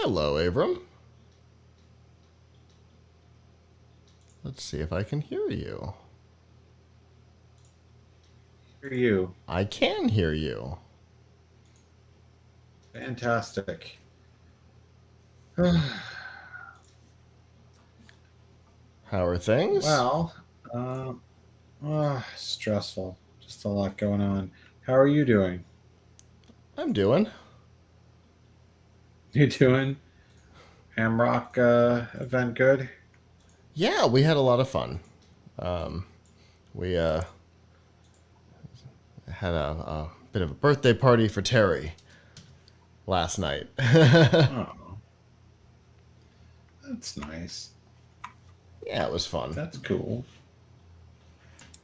Hello, Abram. Let's see if I can hear you. Hear you. I can hear you. Fantastic. How are things? Well, stressful. Just a lot going on. How are you doing? I'm doing. You doing? Amrock event good? Yeah, we had a lot of fun. Um, we had a bit of a birthday party for Terry last night. Oh, that's nice. Yeah, it was fun. That's cool.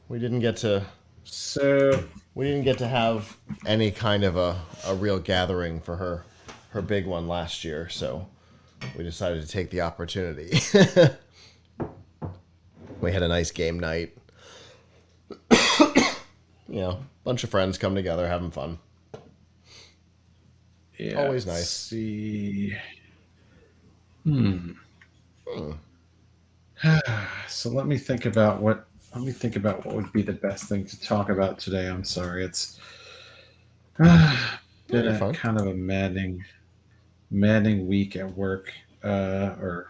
We didn't get to So, we didn't get to have any kind of a real gathering for her big one last year, so we decided to take the opportunity. We had a nice game night. Bunch of friends come together having fun. yeah, Always let's nice. see. Hmm. Hmm. So let me think about what would be the best thing to talk about today. I'm sorry. It's No, been you're a fine. kind of a maddening week at work. Or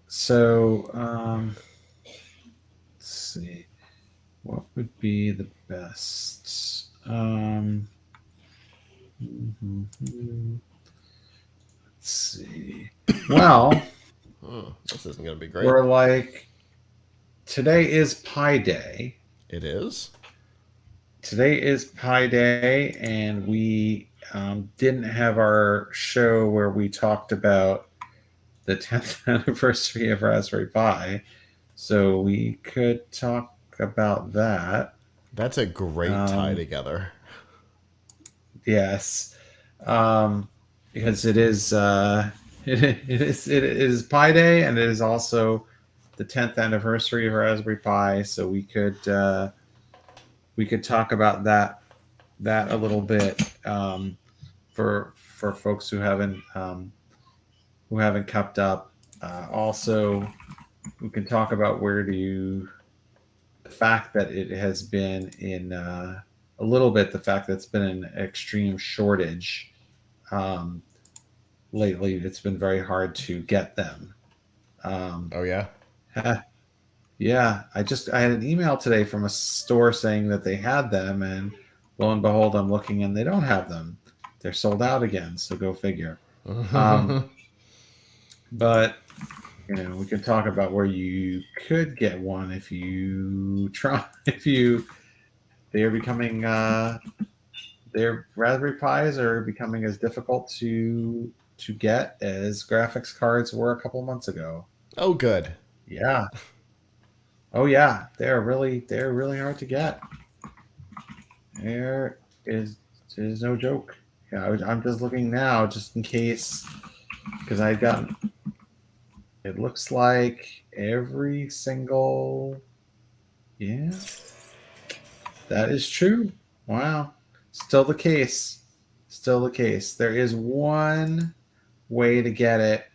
so let's see. What would be the best? Let's see. Well, This isn't gonna be great. we're like today is Pi Day. It is. Today is Pi Day, and we didn't have our show where we talked about the 10th anniversary of Raspberry Pi. So we could talk about that. That's a great tie Um, together. yes, um, because it is it is Pi Day, and it is also the 10th anniversary of Raspberry Pi. So we could talk about that a little bit for folks who haven't kept up. Also, we can talk about the fact that it has been in a little bit the fact that it's been an extreme shortage um, lately. It's been very hard to get them. Um, Oh yeah. yeah, I had an email today from a store saying that they had them, and lo and behold, I'm looking and they don't have them. They're sold out again. So go figure. Um, but we can talk about where you could get one if you try. If you they are becoming their Raspberry Pis are becoming as difficult to get as graphics cards were a couple months ago. Oh good. Yeah. Oh yeah, they're really hard to get. There is no joke. Yeah, I'm just looking now, just in case, because I got. It looks like every single. Yeah, that is true. Wow, still the case. Still the case. There is one way to get it,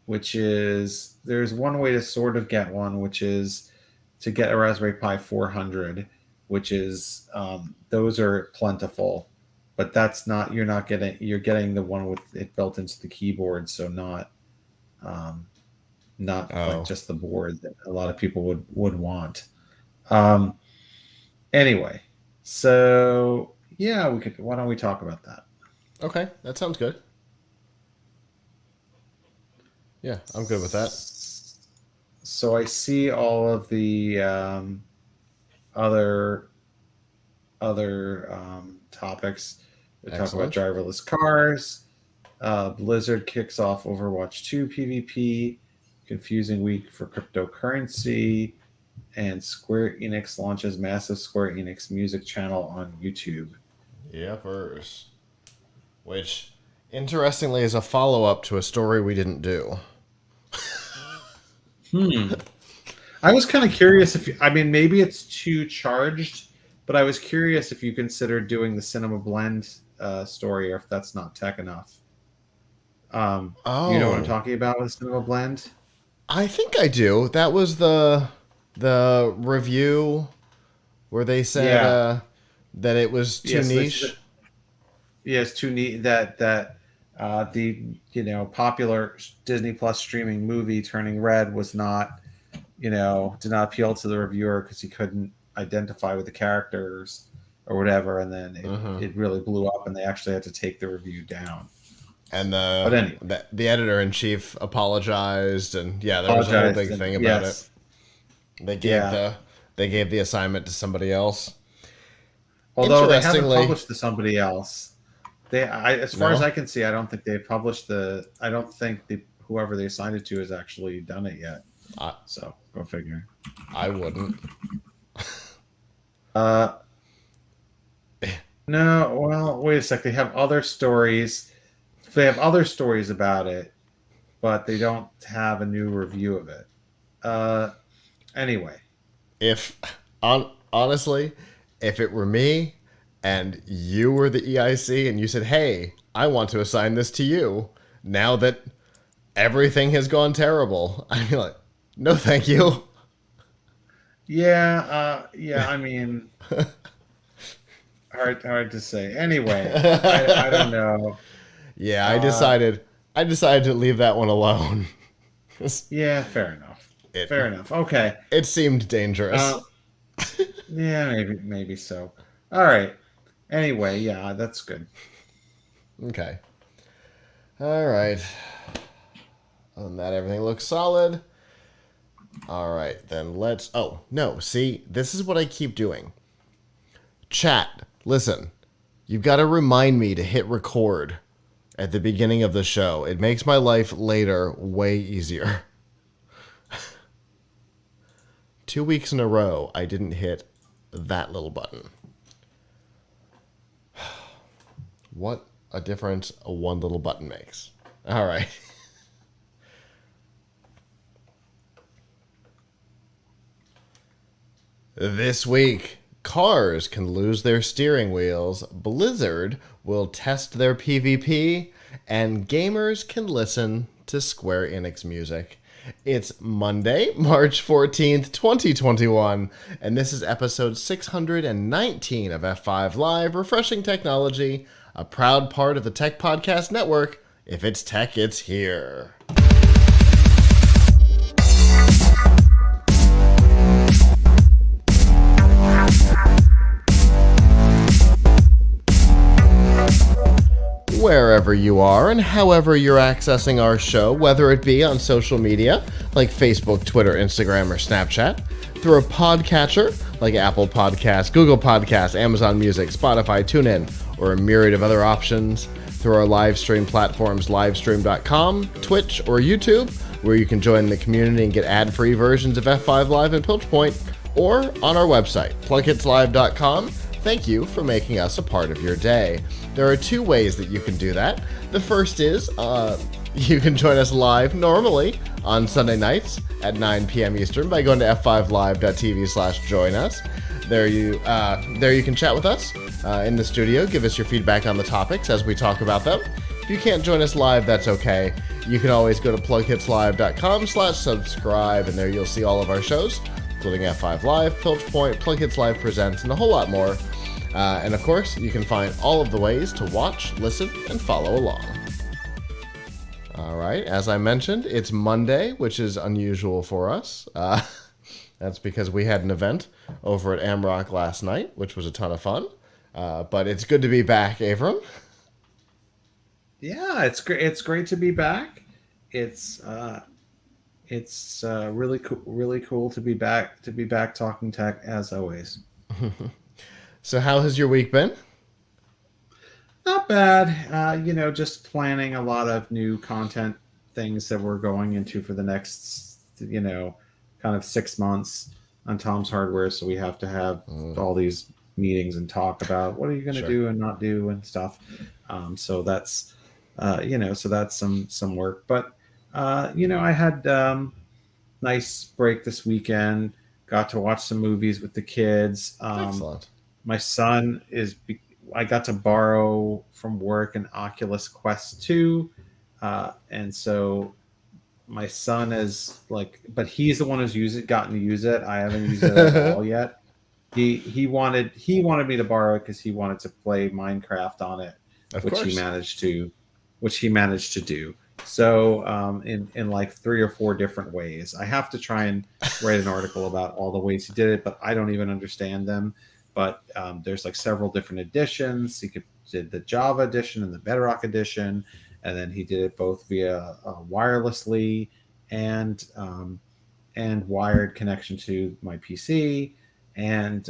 which is there's one way to sort of get one, which is to get a Raspberry Pi 400, which is those are plentiful, but that's not you're getting the one with it built into the keyboard, so um, not like Oh. just the board that a lot of people would want. Um, anyway, so yeah, we could. Why don't we talk about that? Okay, that sounds good. Yeah, I'm good with that. So I see all of the other topics. They talk about Excellent. driverless cars. Blizzard kicks off Overwatch 2 PvP. Confusing week for cryptocurrency. And Square Enix launches massive Square Enix music channel on YouTube. Yeah, first. Which, interestingly, is a follow up to a story we didn't do. Hmm. I was kind of curious I mean, maybe it's too charged, but I was curious if you considered doing the Cinema Blend story or if that's not tech enough. You know what I'm Oh, talking about with Cinema Blend? I think I do. That was the review where they said Yeah. that it was too Yes. niche. Yeah, it's too neat that the popular Disney Plus streaming movie Turning Red was not did not appeal to the reviewer because he couldn't identify with the characters or whatever, and then Hmm. it really blew up, and they actually had to take the review down. And But anyway, the editor in chief apologized, and yeah, there was a whole apologized, big and thing about it. yes, They gave yeah. the assignment to somebody else. Although they haven't Interestingly, published to somebody else, as far as no, I can see, I don't think they've published the. I don't think the whoever they assigned it to has actually done it yet. I So go figure. I wouldn't. Uh, no, well, wait a sec. They have other stories. They have other stories about it, but they don't have a new review of it. Uh, anyway, If honestly, if it were me and you were the EIC and you said, "Hey, I want to assign this to you," now that everything has gone terrible, I'd be like, "No, thank you." yeah, yeah. I mean, hard to say. Anyway, I don't know. Yeah, Uh, I decided to leave that one alone. yeah, fair enough. it Fair enough. Okay. it seemed dangerous. Uh, yeah, maybe so. All right. Anyway, yeah, that's good. Okay. All right. Other than that, everything looks solid. All right, then let's. Oh, no. See, this is what I keep doing. Chat, listen. You've got to remind me to hit record at the beginning of the show. It makes my life later way easier. 2 weeks in a row, I didn't hit that little button. What a difference a one little button makes. All right. This week, cars can lose their steering wheels, Blizzard will test their PvP, and gamers can listen to Square Enix music. It's Monday, March 14th, 2021, and this is episode 619 of F5 Live, Refreshing Technology, a proud part of the Tech Podcast Network. If it's tech, it's here. Wherever you are and however you're accessing our show, whether it be on social media like Facebook, Twitter, Instagram, or Snapchat, through a podcatcher like Apple Podcasts, Google Podcasts, Amazon Music, Spotify, TuneIn, or a myriad of other options, through our live stream platforms livestream.com, Twitch, or YouTube, where you can join the community and get ad-free versions of F5 Live and Pilch Point, or on our website, PLUGHITZlive.com. Thank you for making us a part of your day. There are two ways that you can do that. The first is you can join us live normally on Sunday nights at 9 p.m. Eastern by going to f5live.tv/join us. There you can chat with us in the studio, give us your feedback on the topics as we talk about them. If you can't join us live, that's okay. You can always go to plughitslive.com/subscribe, and there you'll see all of our shows, including F5 Live, Pilch Point, Plug Live Presents, and a whole lot more. And of course, you can find all of the ways to watch, listen, and follow along. All right, as I mentioned, it's Monday, which is unusual for us. That's because we had an event over at Amrock last night, which was a ton of fun. But it's good to be back, Avram. Yeah, it's great. It's great to be back. It's really cool to be back talking tech as always. So how has your week been? Not bad. Just planning a lot of new content things that we're going into for the next kind of 6 months on Tom's Hardware. So we have to have all these meetings and talk about what are you going to Sure. do and not do and stuff. So that's so that's some work. But I had nice break this weekend. Got to watch some movies with the kids. Excellent. My son I got to borrow from work an Oculus Quest 2 And so my son is like, but he's the one who's gotten to use it. I haven't used it at all yet. He wanted me to borrow it because he wanted to play Minecraft on it, Of which he course. managed to, do. So in like 3 or 4 different ways. I have to try and write an article about all the ways he did it, but I don't even understand them. But there's like several different editions. Did the Java edition and the Bedrock edition, and then he did it both via wirelessly and wired connection to my PC. And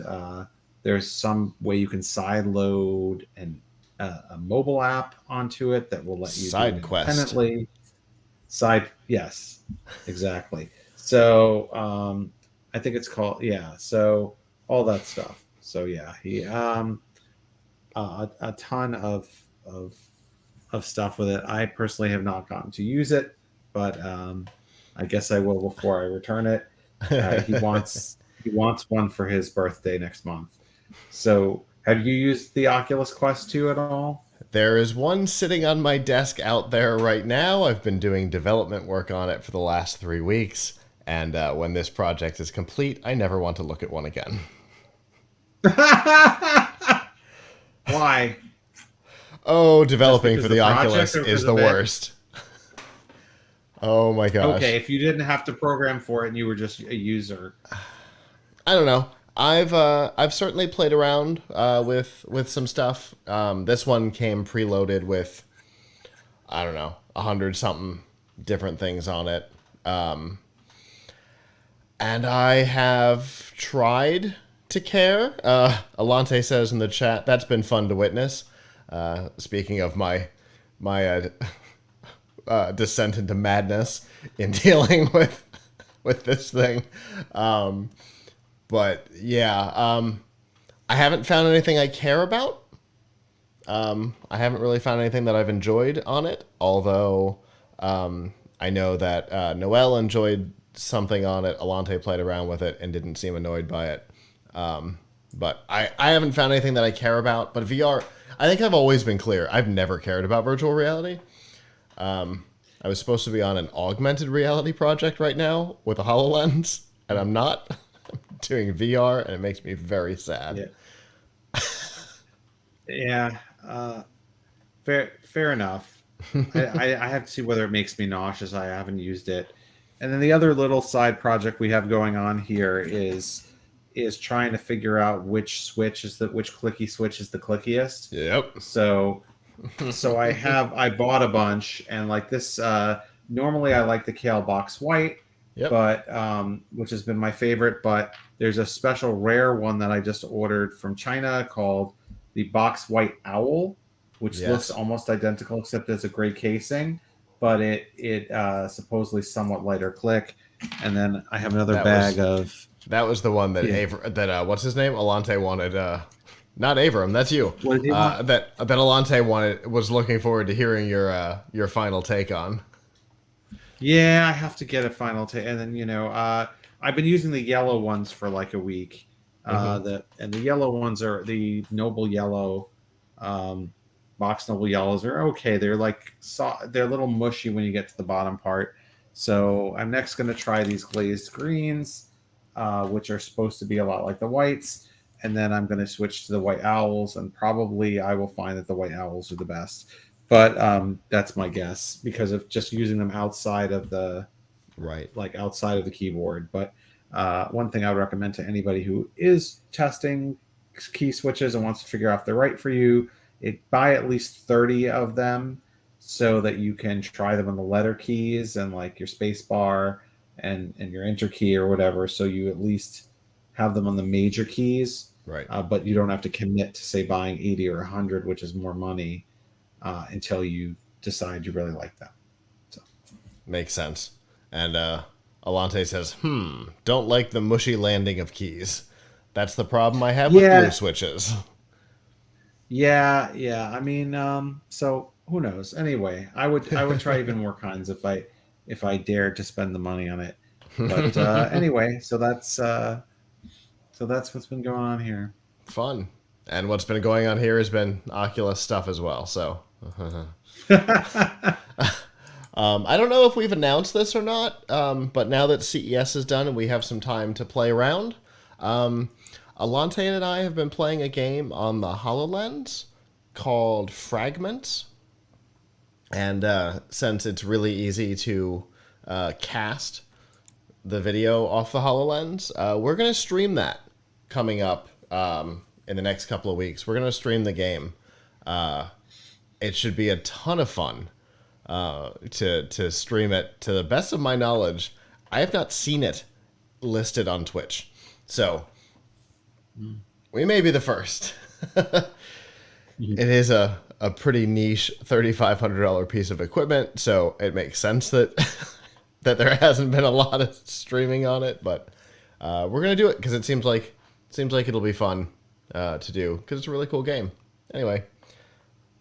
there's some way you can side load a mobile app onto it that will let you do it Side quest. independently. Yes, exactly. So I think it's called, yeah. So all that stuff. So yeah, he a ton of of stuff with it. I personally have not gotten to use it, but I guess I will before I return it. He wants one for his birthday next month. So, have you used the Oculus Quest 2 at all? There is one sitting on my desk out there right now. I've been doing development work on it for the last 3 weeks. And when this project is complete, I never want to look at one again. Why? Oh, Just developing because for the the project Oculus or is because the of it? worst. Oh my Okay, gosh. if you didn't have to program for it and you were just a user. I don't know. I've certainly played around with some stuff. This one came preloaded with, I don't know, 100 something different things on it. And I have tried to care. Alante says in the chat, that's been fun to witness. Speaking of my descent into madness in dealing with this thing. But yeah, I haven't found anything I care about. I haven't really found anything that I've enjoyed on it, although I know that Noel enjoyed something on it. Alante played around with it and didn't seem annoyed by it. But I haven't found anything that I care about. But VR, I think I've always been clear. I've never cared about virtual reality. I was supposed to be on an augmented reality project right now with a HoloLens, and I'm not. I'm doing VR, and it makes me very sad. Yeah. Yeah. Fair enough. I have to see whether it makes me nauseous. I haven't used it. And then the other little side project we have going on here is trying to figure out which clicky switch is the clickiest. Yep. So I bought a bunch, and like this normally I like the Kale Box White, Yep. but which has been my favorite, but there's a special rare one that I just ordered from China called the Box White Owl, which looks Yes. almost identical except it's a gray casing, but it supposedly somewhat lighter click. And then I have another That was bag of that was the one that yeah. what's his name? Alante wanted. Not Avram. That's you. What did you want? That Alante was looking forward to hearing your final take on. Yeah, I have to get a final take, and then I've been using the yellow ones for like a week. Mm-hmm. The yellow ones are the Noble Yellow, Box Noble Yellows are okay. They're like they're a little mushy when you get to the bottom part. So I'm next going to try these Glazed Greens, which are supposed to be a lot like the whites, and then I'm going to switch to the White Owls, and probably I will find that the White Owls are the best. But that's my guess because of just using them outside of the Right. keyboard. But one thing I would recommend to anybody who is testing key switches and wants to figure out if they're right for you, buy at least 30 of them so that you can try them on the letter keys and like your space bar and your enter key or whatever. So you at least have them on the major keys, Right. but you don't have to commit to say buying 80 or 100, which is more money, until you decide you really like them. So. Makes sense. And Alante says, don't like the mushy landing of keys. That's the problem I have with blue switches. Yeah. I mean, so who knows? Anyway, I would try even more kinds if I dared to spend the money on it. But anyway, so that's what's been going on here. Fun. And what's been going on here has been Oculus stuff as well. So I don't know if we've announced this or not, but now that CES is done and we have some time to play around, um, Alante and I have been playing a game on the HoloLens called Fragments. And since it's really easy to cast the video off the HoloLens, we're going to stream that coming up in the next couple of weeks. We're going to stream the game. It should be a ton of fun to stream it. To the best of my knowledge, I have not seen it listed on Twitch. So we may be the first. It is a pretty niche $3,500 piece of equipment, so it makes sense that that there hasn't been a lot of streaming on it. But we're gonna do it because it seems like it'll be fun to do because it's a really cool game. Anyway,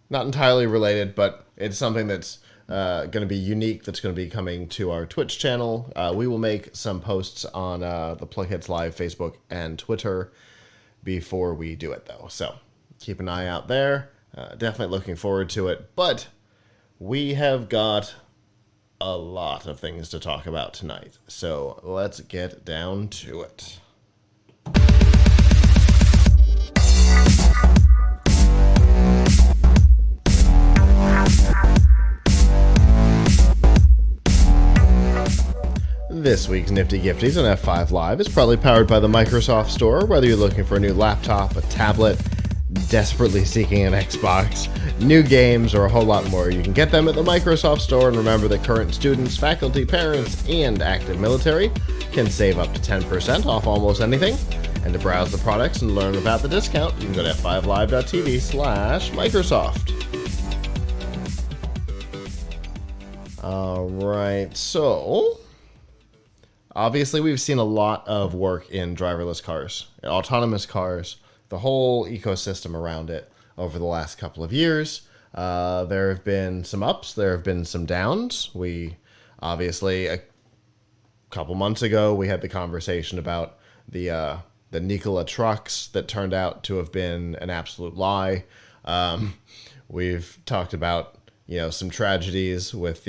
not entirely related, but it's something that's going to be unique. That's going to be coming to our Twitch channel. We will make some posts on the PLUGHITZ Live Facebook and Twitter before we do it, though. So keep an eye out there. Definitely looking forward to it. But we have got a lot of things to talk about tonight. So let's get down to it. This week's Nifty Gifties on F5 Live is probably powered by the Microsoft Store. Whether you're looking for a new laptop, a tablet, desperately seeking an Xbox, new games, or a whole lot more, you can get them at the Microsoft Store. And remember that current students, faculty, parents, and active military can save up to 10% off almost anything. And to browse the products and learn about the discount, you can go to f5live.tv/Microsoft. Alright, so obviously we've seen a lot of work in driverless cars, autonomous cars, the whole ecosystem around it over the last couple of years. There have been some ups, there have been some downs. We obviously, a couple months ago, we had the conversation about the Nikola trucks that turned out to have been an absolute lie. We've talked about, some tragedies with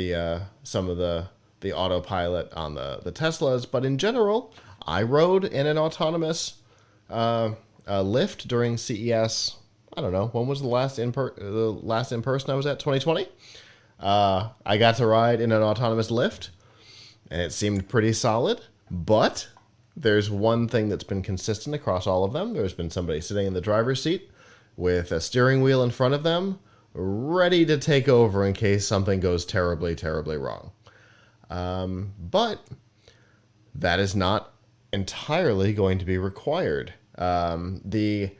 some of the autopilot on the Teslas, but in general, I rode in an autonomous Lyft during CES. I don't know, when was the last in person I was at? 2020. I got to ride in an autonomous Lyft, and it seemed pretty solid. But there's one thing that's been consistent across all of them. There's been somebody sitting in the driver's seat with a steering wheel in front of them, ready to take over in case something goes terribly, terribly wrong. But that is not entirely going to be required. The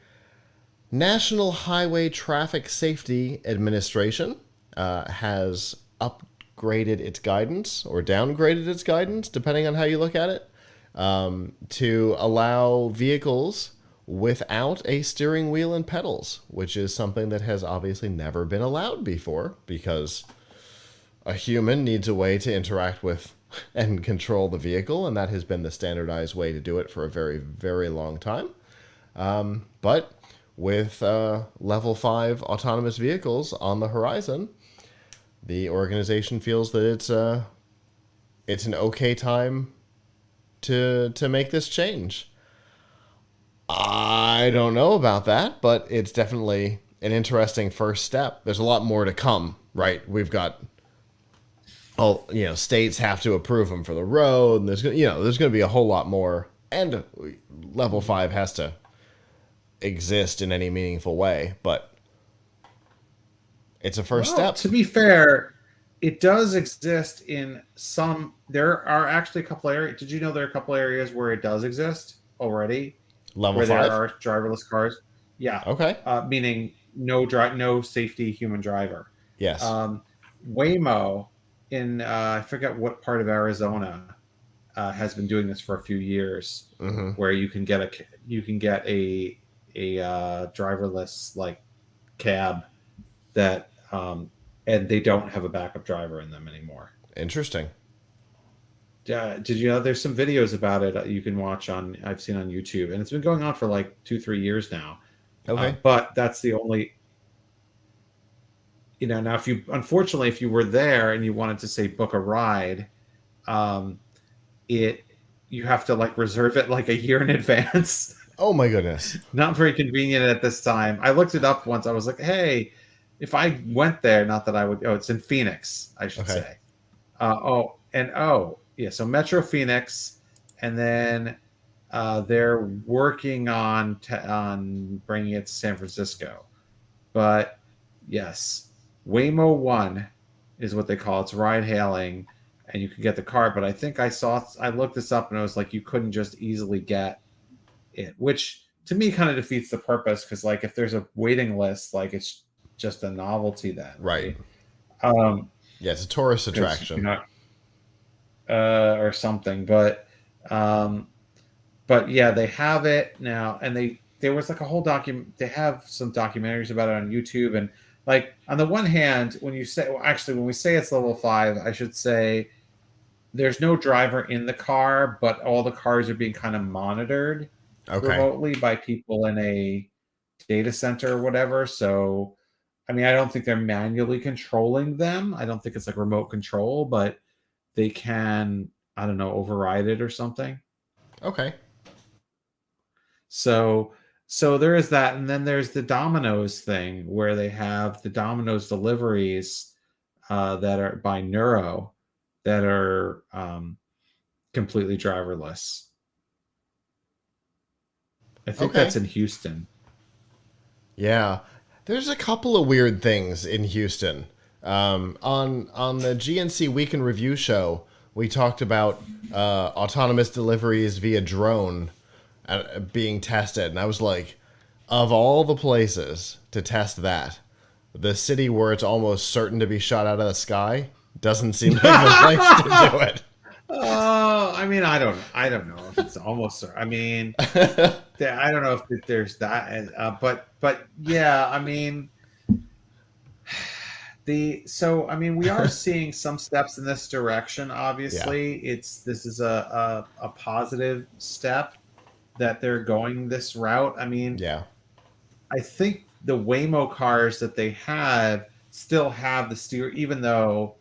National Highway Traffic Safety Administration has upgraded its guidance or downgraded its guidance, depending on how you look at it, to allow vehicles without a steering wheel and pedals, which is something that has obviously never been allowed before because a human needs a way to interact with and control the vehicle, and that has been the standardized way to do it for a very, very long time. But with level 5 autonomous vehicles on the horizon, the organization feels that it's an okay time to make this change. I don't know about that, but it's definitely an interesting first step. There's a lot more to come, right? We've got states have to approve them for the road, and there's going to be a whole lot more, and level 5 has to exist in any meaningful way, but it's a first step. To be fair, it does exist in some. There are actually a couple areas. Did you know there are a couple areas where it does exist already? Level where 5? there are driverless cars. Yeah. Okay. Meaning no safety human driver. Yes. Waymo in I forget what part of Arizona has been doing this for a few years, where you can get a driverless cab that and they don't have a backup driver in them anymore. Interesting. Did you know there's some videos about it you can watch I've seen on YouTube, and it's been going on for 2-3 years now. Okay. But that's the only. now if you unfortunately if you were there and you wanted to say book a ride, um, it you have to like reserve it like a year in advance. Oh my goodness. Not very convenient at this time. I looked it up once. I was like, hey, if I went there, not that I would. Oh, it's in Phoenix, I should Okay. say. Yeah. So Metro Phoenix, and then they're working on bringing it to San Francisco. But yes, Waymo One is what they call it. It's ride hailing, and you can get the car. But I looked this up, and it was like you couldn't just easily get it, which to me kind of defeats the purpose because like if there's a waiting list, like it's just a novelty then, Right. right? Um, Yeah, it's a tourist because attraction. or something, um, but yeah, they have it now, and there was like a whole document. They have some documentaries about it on YouTube, and like on the one hand, when you say actually when we say it's level 5, I should say there's no driver in the car, but all the cars are being kind of monitored Okay. remotely by people in a data center or whatever. So, I mean, I don't think they're manually controlling them. I don't think it's like remote control, but they can, I don't know, override it or something. Okay. So, so there is that, and then there's the Domino's thing where they have the Domino's deliveries that are by Neuro that are completely driverless. I think Okay. that's in Houston. Yeah. There's a couple of weird things in Houston. On the GNC Week in Review show, we talked about autonomous deliveries via drone being tested, and I was like, of all the places to test that, the city where it's almost certain to be shot out of the sky doesn't seem like the place to do it. Oh, I mean, I don't know if it's almost. I mean, I don't know if there's that, but yeah, I mean, I mean, we are seeing some steps in this direction. Yeah. Obviously, this is a positive step that they're going this route. I mean, Yeah. I think the Waymo cars that they have still have the steer, even though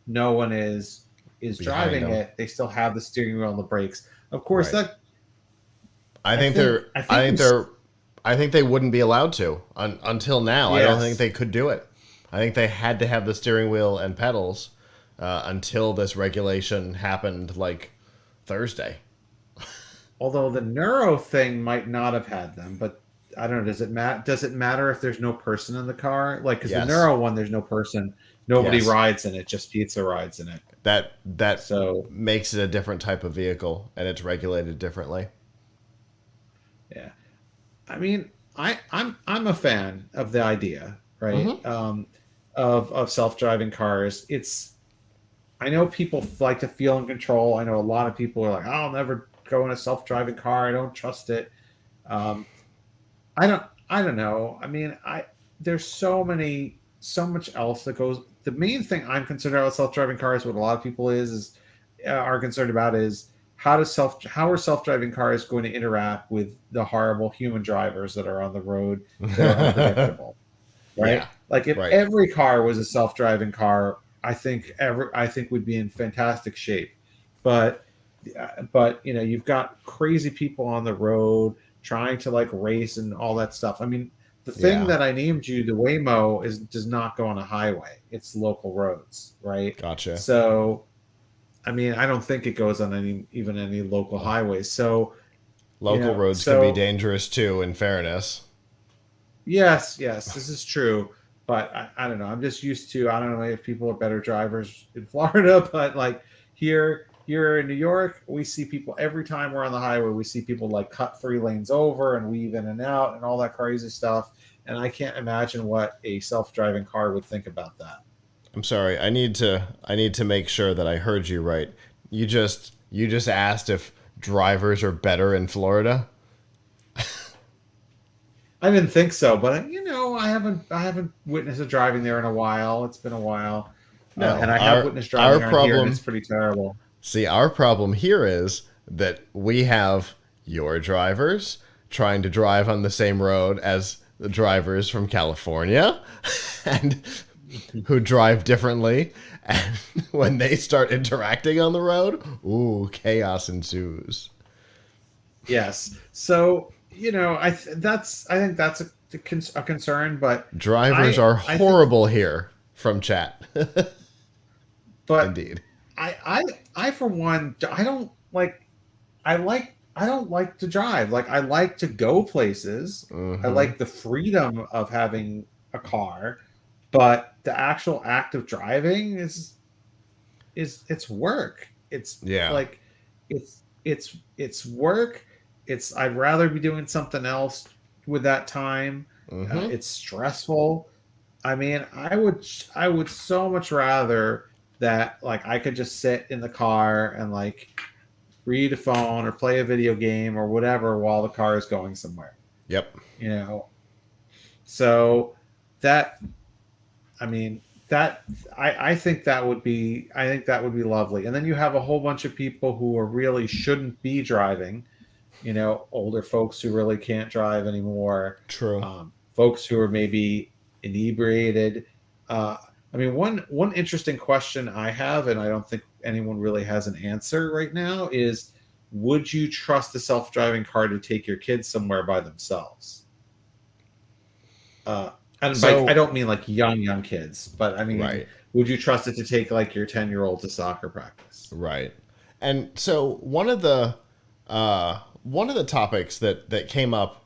no one is Behind driving them. it. They still have the steering wheel and the brakes. Of course, Right. that I I think think they're. I I think we think they're. I think they wouldn't be allowed to until now. I don't think yes. they could do it. I think they had to have the steering wheel and pedals until this regulation happened, like Thursday. Although the neuro thing might not have had them, but I don't know. Does it matter if there's no person in the car? Like, because the Yes. neuro one, there's no person, nobody Yes. rides in it, just pizza rides in it. That So makes it a different type of vehicle, and it's regulated differently. yeah, I mean, I'm a fan of the idea, right? Mm-hmm. Of self driving cars. I know people like to feel in control. I know a lot of people are like, I'll never go in a self driving car. I don't trust it. Um, I don't know. I mean, I there's so much else that goes. The main thing I'm concerned about self driving cars, what a lot of people are concerned about is how are self driving cars going to interact with the horrible human drivers that are on the road that are unpredictable, Yeah. right? Like if Right. every car was a self driving car, I think we'd be in fantastic shape. But you've got crazy people on the road trying to like race and all that stuff. I mean, the thing Yeah. that I named you, the Waymo, does not go on a highway. It's local roads, right? Gotcha. So, I mean, I don't think it goes on any local Well, highways. So, local roads can be dangerous too, in fairness. yes, this is true. But I don't know. I'm just used to. I don't know if people are better drivers in Florida, but like here in New York, we see people every time we're on the highway. We see people like cut 3 lanes over and weave in and out and all that crazy stuff. And I can't imagine what a self-driving car would think about that. I'm sorry. I need to make sure that I heard you right. You just asked if drivers are better in Florida? I didn't think so, but I haven't witnessed a driving there in a while. It's been a while, and No. I have Our witnessed our driving around here, and it's problem pretty terrible. See, our problem here is that we have your drivers trying to drive on the same road as the drivers from California. And who drive differently, and when they start interacting on the road, ooh, chaos ensues. Yes. So I think that's a concern, but Drivers I are I think horrible here from chat. but Indeed. I for one I don't like I don't like to drive. Like I like to go places. I Hmm. like the freedom of having a car, but the actual act of driving is it's work. It's Yeah. like it's work. It's I'd rather be doing something else with that time. Hmm. It's stressful. I mean, I would so much rather that like I could just sit in the car and like read a phone or play a video game or whatever while the car is going somewhere. Yep. You know, so that I mean that I think that would be I think that would be lovely. And then you have a whole bunch of people who are really shouldn't be driving. Older folks who really can't drive anymore, True. folks who are maybe inebriated. Uh, I mean, one interesting question I have, and I don't think anyone really has an answer right now, is would you trust a self-driving car to take your kids somewhere by themselves? And by I So, don't mean like young kids, but I mean, right. would you trust it to take like your 10-year-old to soccer practice? Right. And so one of the topics that came up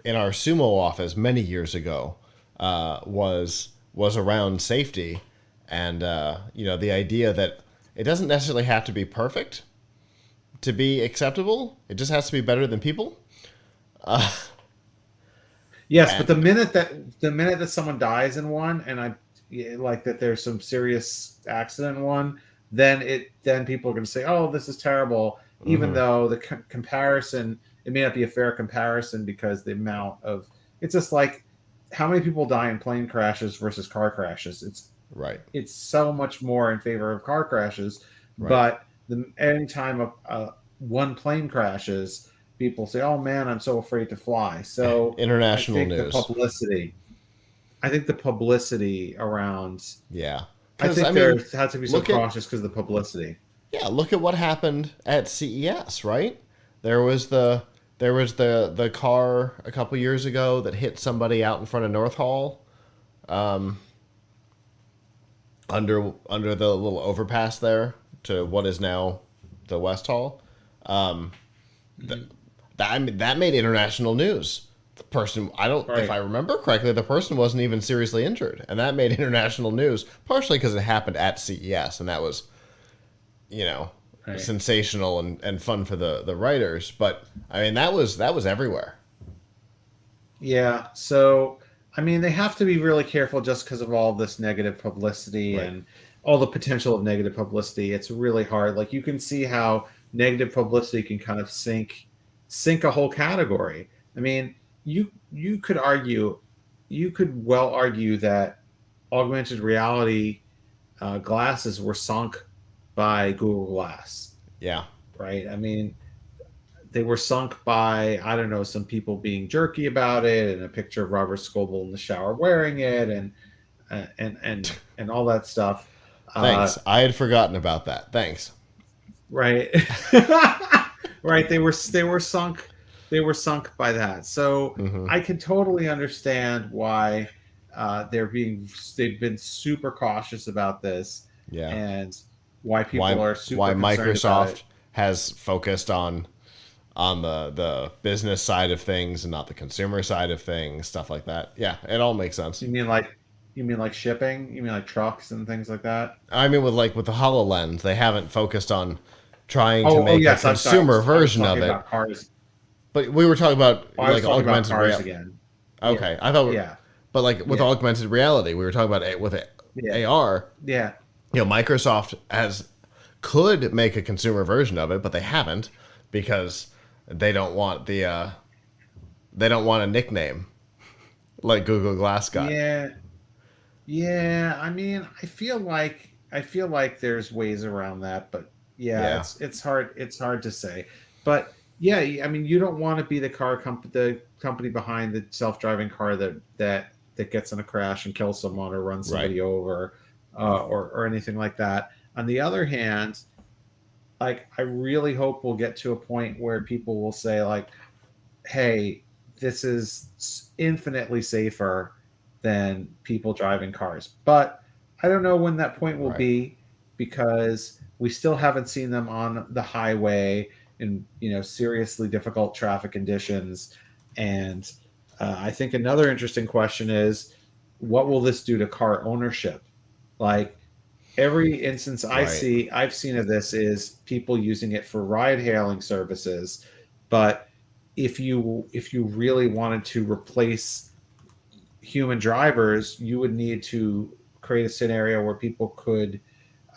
in our sumo office many years ago was around safety, and the idea that it doesn't necessarily have to be perfect to be acceptable. It just has to be better than people. Yes, but And the minute that someone dies in one, and like that there's some serious accident in one, then people are going to say, "Oh, this is terrible," even mhm, though the comparison it may not be a fair comparison because the amount of it's just like how many people die in plane crashes versus car crashes. right, It's so much more in favor of car crashes, right, but anytime one plane crashes, people say, "Oh man, I'm so afraid to fly." So international news. I think the publicity around, Yeah, I because I think there mean, had to be so look at cautious because of the publicity. look at what happened at CES, right? There was the there was the car a couple years ago that hit somebody out in front of North Hall, under the little overpass there to what is now the West Hall. Mhm. That I mean, that made international news. The person, I don't, if I Right, remember correctly, the person wasn't even seriously injured, and that made international news partially because it happened at CES, and that was, you know, right. sensational and fun for the writers. But I mean, that was everywhere. Yeah. So, I mean, they have to be really careful just because of all this negative publicity Right. and all the potential of negative publicity. It's really hard. Like you can see how negative publicity can kind of sink a whole category. I mean, you could argue, you could well argue that augmented reality glasses were sunk by Google Glass, Yeah. right? I mean, they were sunk by I don't know some people being jerky about it, and a picture of Robert Scoble in the shower wearing it, and all that stuff. Uh, Thanks. I had forgotten about that. Thanks. right, right. They were sunk by that. So Hmm. I can totally understand why they've been super cautious about this, Yeah. and why people Why are why super concerned about it. Microsoft has focused on the business side of things and not the consumer side of things, stuff like that. Yeah, it all makes sense. You mean like shipping? You mean like trucks and things like that? I mean, with the Hololens, they haven't focused on trying to Oh make a yes, I'm sorry. consumer I was version of talking it. about cars. But we were talking about I was like talking about augmented cars reality. again. Yeah, Okay, I thought, yeah, but like with yeah, augmented reality, we were talking about it with yeah, AR. yeah, Microsoft has could make a consumer version of it, but they haven't because they don't want they don't want a nickname like Google Glass got. yeah, yeah. I mean, I feel like there's ways around that, but yeah, Yeah. it's hard to say. But yeah, I mean, you don't want to be the company behind the self driving car that that gets in a crash and kills someone or runs Right. somebody over, or anything like that. On the other hand, like I really hope we'll get to a point where people will say like, hey, this is infinitely safer than people driving cars. But I don't know when that point will Right. be, because we still haven't seen them on the highway in, seriously difficult traffic conditions. And I think another interesting question is, what will this do to car ownership? Like, every instance Right. I've seen of this is people using it for ride hailing services. But if you really wanted to replace human drivers, you would need to create a scenario where people could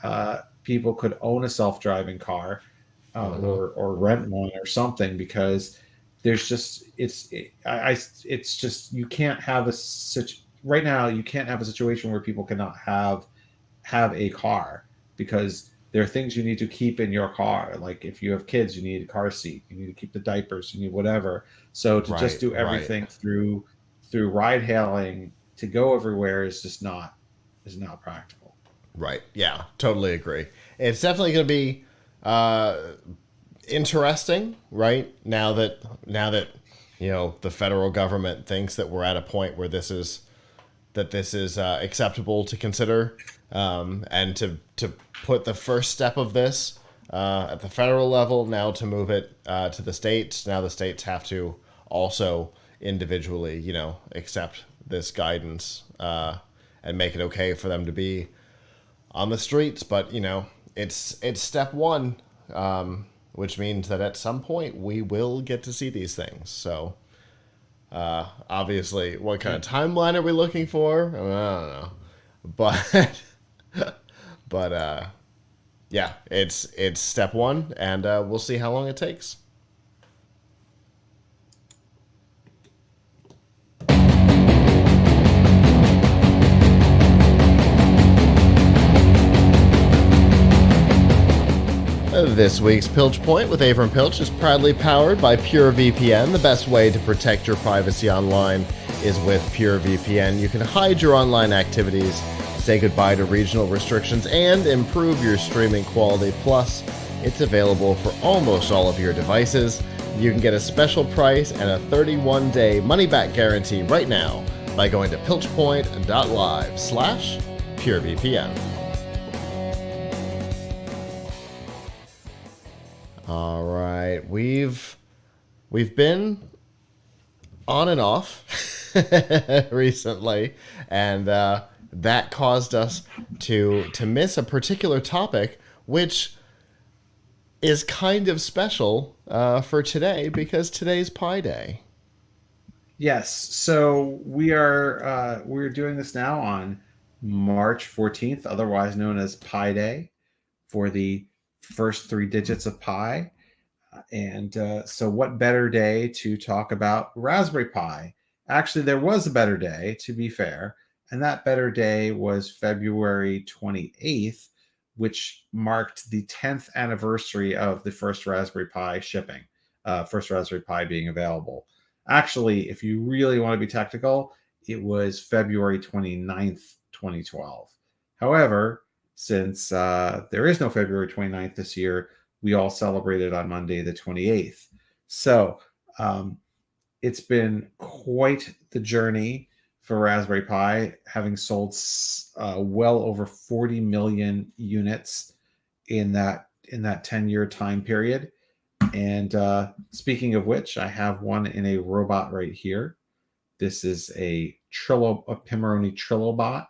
own a self-driving car, Hmm. or rent one or something, because there's just it's just you can't have a such right now you can't have a situation where people cannot have a car, because there are things you need to keep in your car. Like if you have kids, you need a car seat, you need to keep the diapers, you need whatever. So to just Right. do Right. everything through ride hailing to go everywhere is not practical. Right. Yeah. Totally agree. It's definitely going to be uh, interesting, right? Now that the federal government thinks that we're at a point where this is acceptable to consider, and to put the first step of this at the federal level, now to move it to the states. Now the states have to also individually, accept this guidance, and make it okay for them to be on the streets. But it's step one, which means that at some point we will get to see these things. So obviously, what kind Yeah. of timeline are we looking for? I don't know, but but yeah, it's step one, and we'll see how long it takes. This week's Pilch Point with Avram Pilch is proudly powered by PureVPN. The best way to protect your privacy online is with PureVPN. You can hide your online activities, say goodbye to regional restrictions, and improve your streaming quality. Plus, it's available for almost all of your devices. You can get a special price and a 31-day money-back guarantee right now by going to pilchpoint.live/PureVPN. All right, we've been on and off recently, and that caused us to miss a particular topic, which is kind of special for today because today's Pi Day. Yes. So we're doing this now on March 14th, otherwise known as Pi Day, for the first three digits of pi. And so, what better day to talk about Raspberry Pi? Actually, there was a better day, to be fair, and that better day was February 28th, which marked the 10th anniversary of the first Raspberry Pi shipping, first Raspberry Pi being available. Actually, if you really want to be technical, it was February 29th, 2012. However, since there is no February 29th this year, we all celebrated on Monday, the 28th. So it's been quite the journey for Raspberry Pi, having sold well over 40 million units in that 10-year time period. And speaking of which, I have one in a robot right here. This is a Pimoroni Trillobot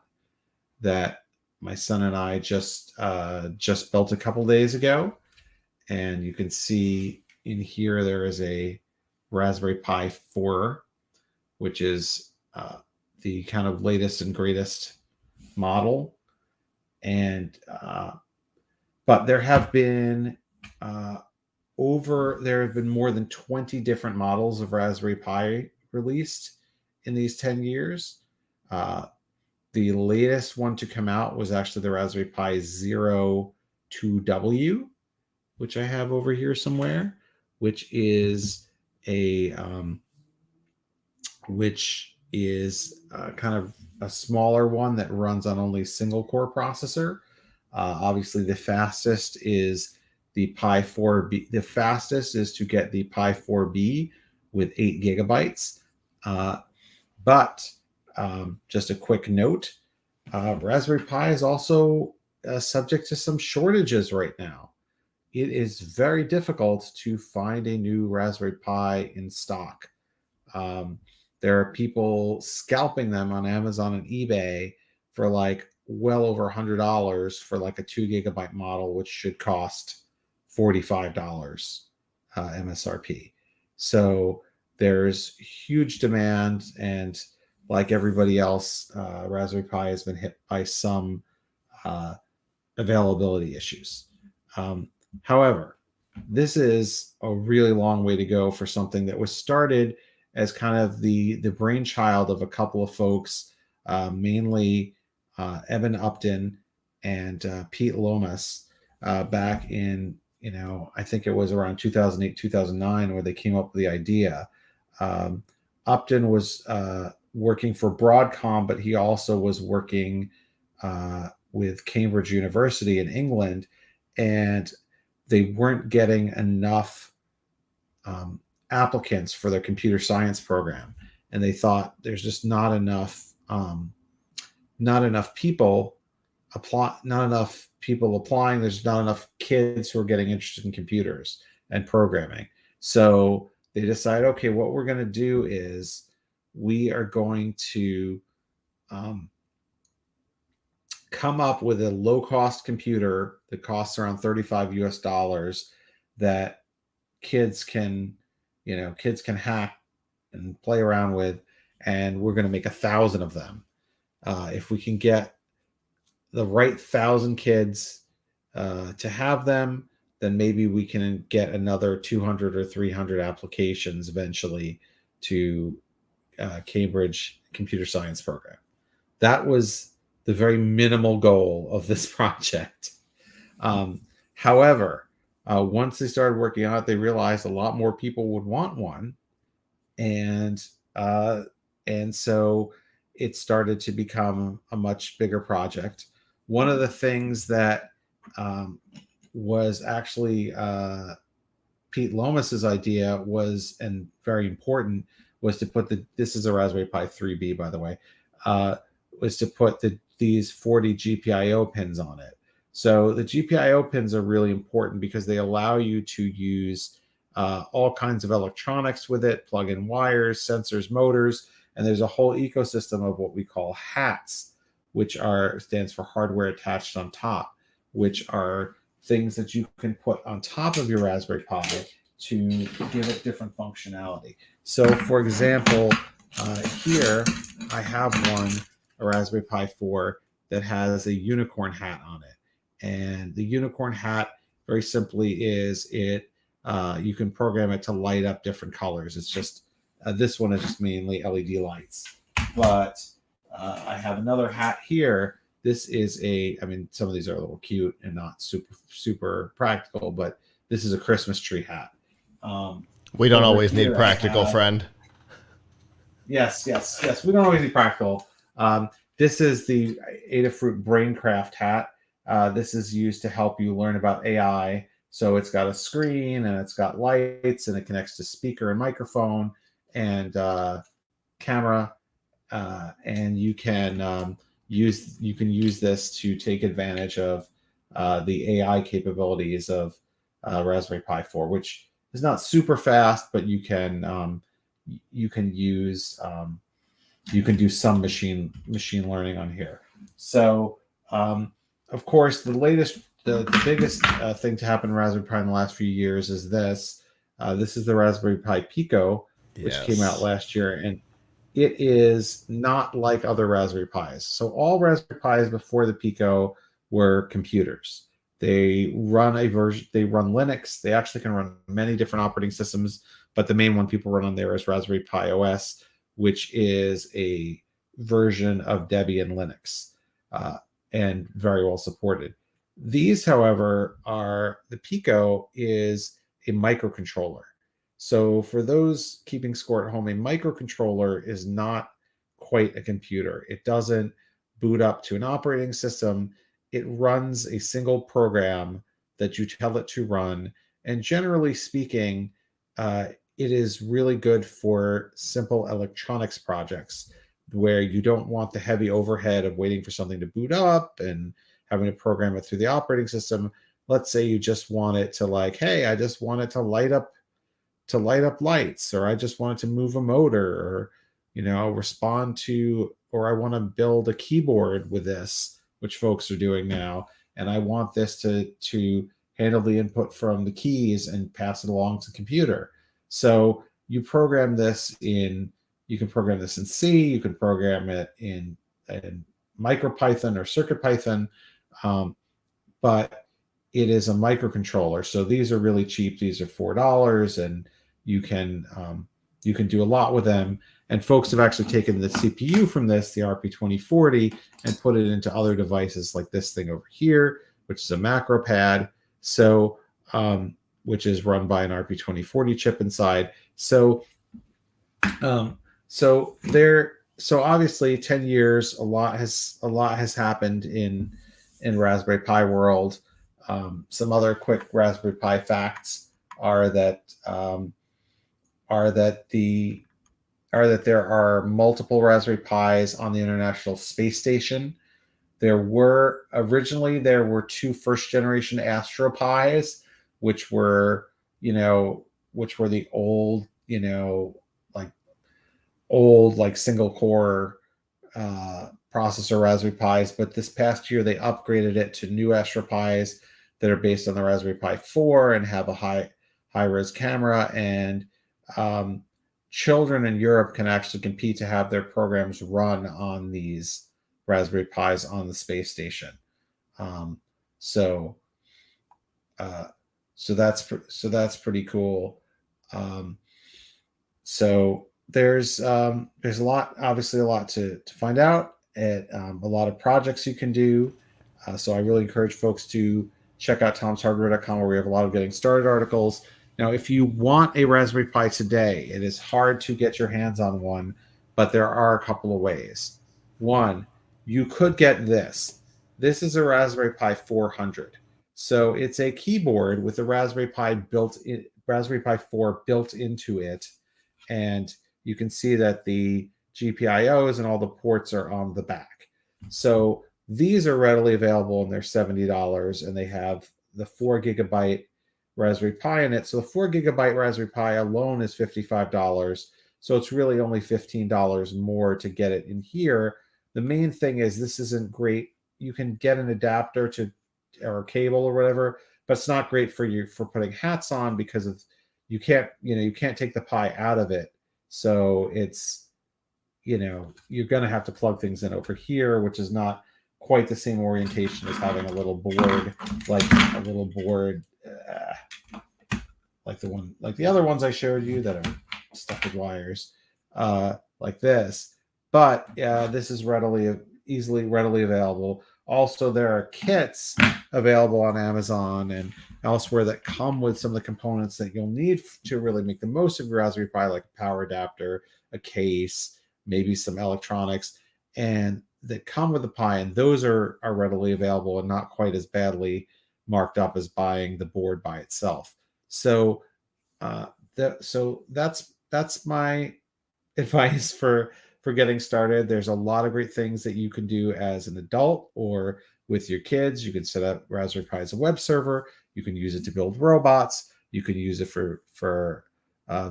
that my son and I just built a couple days ago. And you can see in here there is a Raspberry Pi 4, which is the kind of latest and greatest model. And but uh, there have been more than 20 different models of Raspberry Pi released in these 10 years. Uh, the latest one to come out was actually the Raspberry Pi Zero 2W, which I have over here somewhere, which is a which is kind of a smaller one that runs on only single core processor. Obviously, the fastest is the Pi 4B. The fastest is to get the Pi 4B with 8 gigabytes. But just a quick note, Raspberry Pi is also subject to some shortages right now. It is very difficult to find a new Raspberry Pi in stock. There are people scalping them on Amazon and eBay for like well over $100 for like a 2 gigabyte model, which should cost $45 MSRP. So there's huge demand, and like everybody else, Raspberry Pi has been hit by some uh, availability issues. However, this is a really long way to go for something that was started as kind of the brainchild of a couple of folks, mainly Eben Upton and Pete Lomas, back in, I think it was around 2008, 2009, where they came up with the idea. Upton was working for Broadcom, but he also was working with Cambridge University in England, and they weren't getting enough applicants for their computer science program, and they thought there's just not enough people applying. There's not enough kids who are getting interested in computers and programming. So they decided, okay, what we're going to do is we are going to come up with a low-cost computer that costs around $35 that kids can hack and play around with, and we're going to make 1,000 of them. If we can get the right 1,000 kids to have them, then maybe we can get another 200 or 300 applications eventually to Cambridge computer science program. That was the very minimal goal of this project. However, once they started working on it, they realized a lot more people would want one, and so it started to become a much bigger project. One of the things that was actually Pete Lomas's idea was, and very important, was to put this is a Raspberry Pi 3B, by the way, was to put these 40 GPIO pins on it. So the GPIO pins are really important because they allow you to use all kinds of electronics with it, plug in wires, sensors, motors, and there's a whole ecosystem of what we call hats, which stands for hardware attached on top, which are things that you can put on top of your Raspberry Pi to give it different functionality. So for example, here I have a Raspberry Pi 4 that has a unicorn hat on it. And the unicorn hat, very simply, is you can program it to light up different colors. It's just, this one is just mainly LED lights. But I have another hat here. This is some of these are a little cute and not super practical, but this is a Christmas tree hat. We don't always need practical, friend. Yes. We don't always need practical. This is the Adafruit Braincraft Hat. This is used to help you learn about AI. So it's got a screen and it's got lights and it connects to speaker and microphone and camera. And you can use this to take advantage of the AI capabilities of Raspberry Pi 4, which is not super fast, but you can do some machine learning on here. So of course, the biggest thing to happen in Raspberry Pi in the last few years is this. This is the Raspberry Pi Pico, which came out last year, and it is not like other Raspberry Pis. So all Raspberry Pis before the Pico were computers. They run Linux. They actually can run many different operating systems, but the main one people run on there is Raspberry Pi OS, which is a version of Debian Linux, and very well supported. These, however, the Pico is a microcontroller. So for those keeping score at home, a microcontroller is not quite a computer. It doesn't boot up to an operating system. It runs a single program that you tell it to run. And generally speaking, it is really good for simple electronics projects where you don't want the heavy overhead of waiting for something to boot up and having to program it through the operating system. Let's say you just want it to like, hey, I just want it to light up lights, or I just want it to move a motor, or respond to, or I want to build a keyboard with this, which folks are doing now, and I want this to handle the input from the keys and pass it along to the computer. So you can program this in C, you can program it in MicroPython or CircuitPython, but it is a microcontroller. So these are really cheap. These are $4, and you can do a lot with them. And folks have actually taken the CPU from this, the RP2040, and put it into other devices like this thing over here, which is a macro pad. So which is run by an RP2040 chip inside. So obviously 10 years, a lot has happened in Raspberry Pi world. Some other quick Raspberry Pi facts are that there are multiple Raspberry Pis on the International Space Station. There were two first generation Astro Pis, which were the old, single core processor Raspberry Pis. But this past year they upgraded it to new Astro Pis that are based on the Raspberry Pi 4 and have a high res camera, and children in Europe can actually compete to have their programs run on these Raspberry Pis on the space station. So that's pretty cool. So there's a lot to find out, at a lot of projects you can do. So I really encourage folks to check out tomshardware.com, where we have a lot of getting started articles. Now, if you want a Raspberry Pi today, it is hard to get your hands on one, but there are a couple of ways. One, you could get this. This is a Raspberry Pi 400. So it's a keyboard with a Raspberry Pi 4 built into it. And you can see that the GPIOs and all the ports are on the back. So these are readily available, and they're $70, and they have the 4 gigabyte Raspberry Pi in it. So the 4 gigabyte Raspberry Pi alone is $55. So it's really only $15 more to get it in here. The main thing is this isn't great. You can get an adapter or a cable or whatever, but it's not great for putting hats on, because you can't take the Pi out of it. So it's, you're going to have to plug things in over here, which is not quite the same orientation as having a little board, like the other ones I showed you that are stuck with wires, like this. But this is readily available. Also, there are kits available on Amazon and elsewhere that come with some of the components that you'll need to really make the most of your Raspberry Pi, like a power adapter, a case, maybe some electronics, and that come with the Pi, and those are readily available and not quite as badly marked up as buying the board by itself. So that's my advice for getting started. There's a lot of great things that you can do as an adult or with your kids. You can set up Raspberry Pi as a web server. You can use it to build robots. You can use it for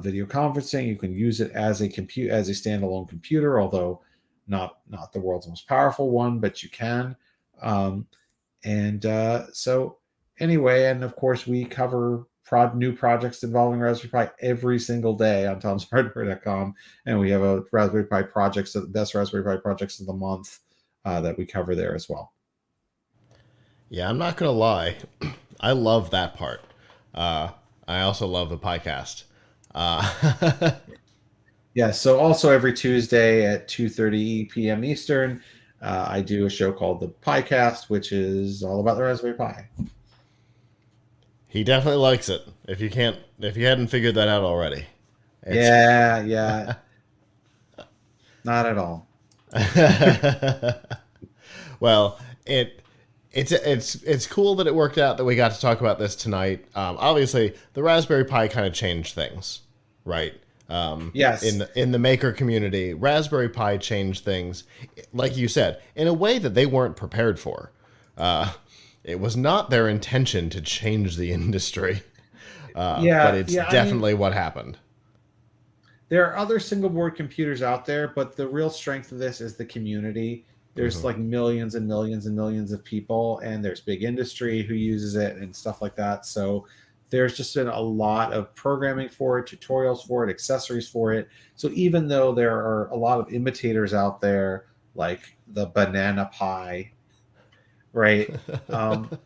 video conferencing. You can use it as a standalone computer, although not the world's most powerful one, but you can. So anyway, and of course we cover new projects involving Raspberry Pi every single day on tomshardware.com, and we have a Raspberry Pi projects, the best Raspberry Pi projects of the month, that we cover there as well. Yeah, I'm not gonna lie, I love that part. I also love the podcast. Yeah, so also every Tuesday at 2:30 p.m. Eastern, I do a show called the PiCast, which is all about the Raspberry Pi. He definitely likes it. If you hadn't figured that out already. Yeah. Not at all. Well, it's cool that it worked out that we got to talk about this tonight. Obviously, the Raspberry Pi kind of changed things, right? Yes. In the maker community, Raspberry Pi changed things, like you said, in a way that they weren't prepared for. It was not their intention to change the industry, but it's Yeah. I mean, definitely what happened. there are other single board computers out there, but the real strength of this is the community. There's Hmm. like millions and millions and millions of people, and there's big industry who uses it and stuff like that. So there's just been a lot of programming for it, tutorials for it, accessories for it. So even though there are a lot of imitators out there, like the Banana Pi, right? Um,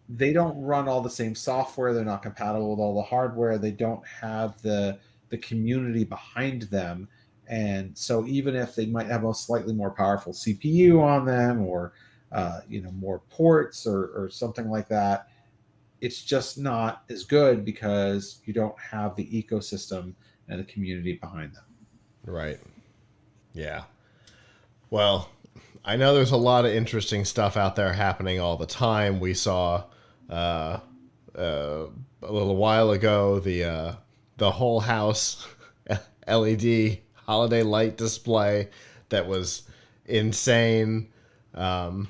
they don't run all the same software. They're not compatible with all the hardware. They don't have the community behind them. And so even if they might have a slightly more powerful CPU on them, or more ports, or something like that, it's just not as good because you don't have the ecosystem and the community behind them. Right. Yeah. Well, I know there's a lot of interesting stuff out there happening all the time. We saw uh, a little while ago the whole house LED holiday light display that was insane. Um,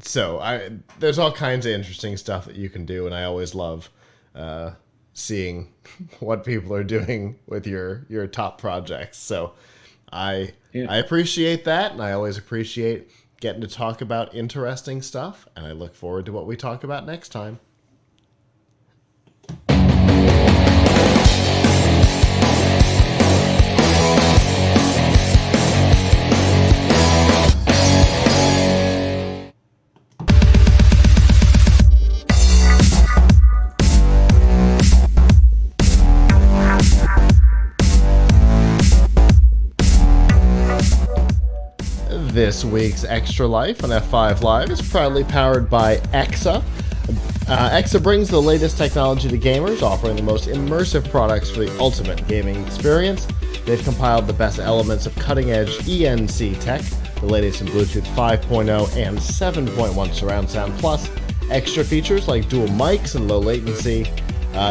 so there's all kinds of interesting stuff that you can do, and I always love uh, seeing what people are doing with your top projects. So I Yeah. I appreciate that, and I always appreciate getting to talk about interesting stuff. And I look forward to what we talk about next time. This week's Extra Life on F5 Live is proudly powered by EXA. EXA brings the latest technology to gamers, offering the most immersive products for the ultimate gaming experience. They've compiled the best elements of cutting-edge ENC tech, the latest in Bluetooth 5.0 and 7.1 surround sound, plus extra features like dual mics and low latency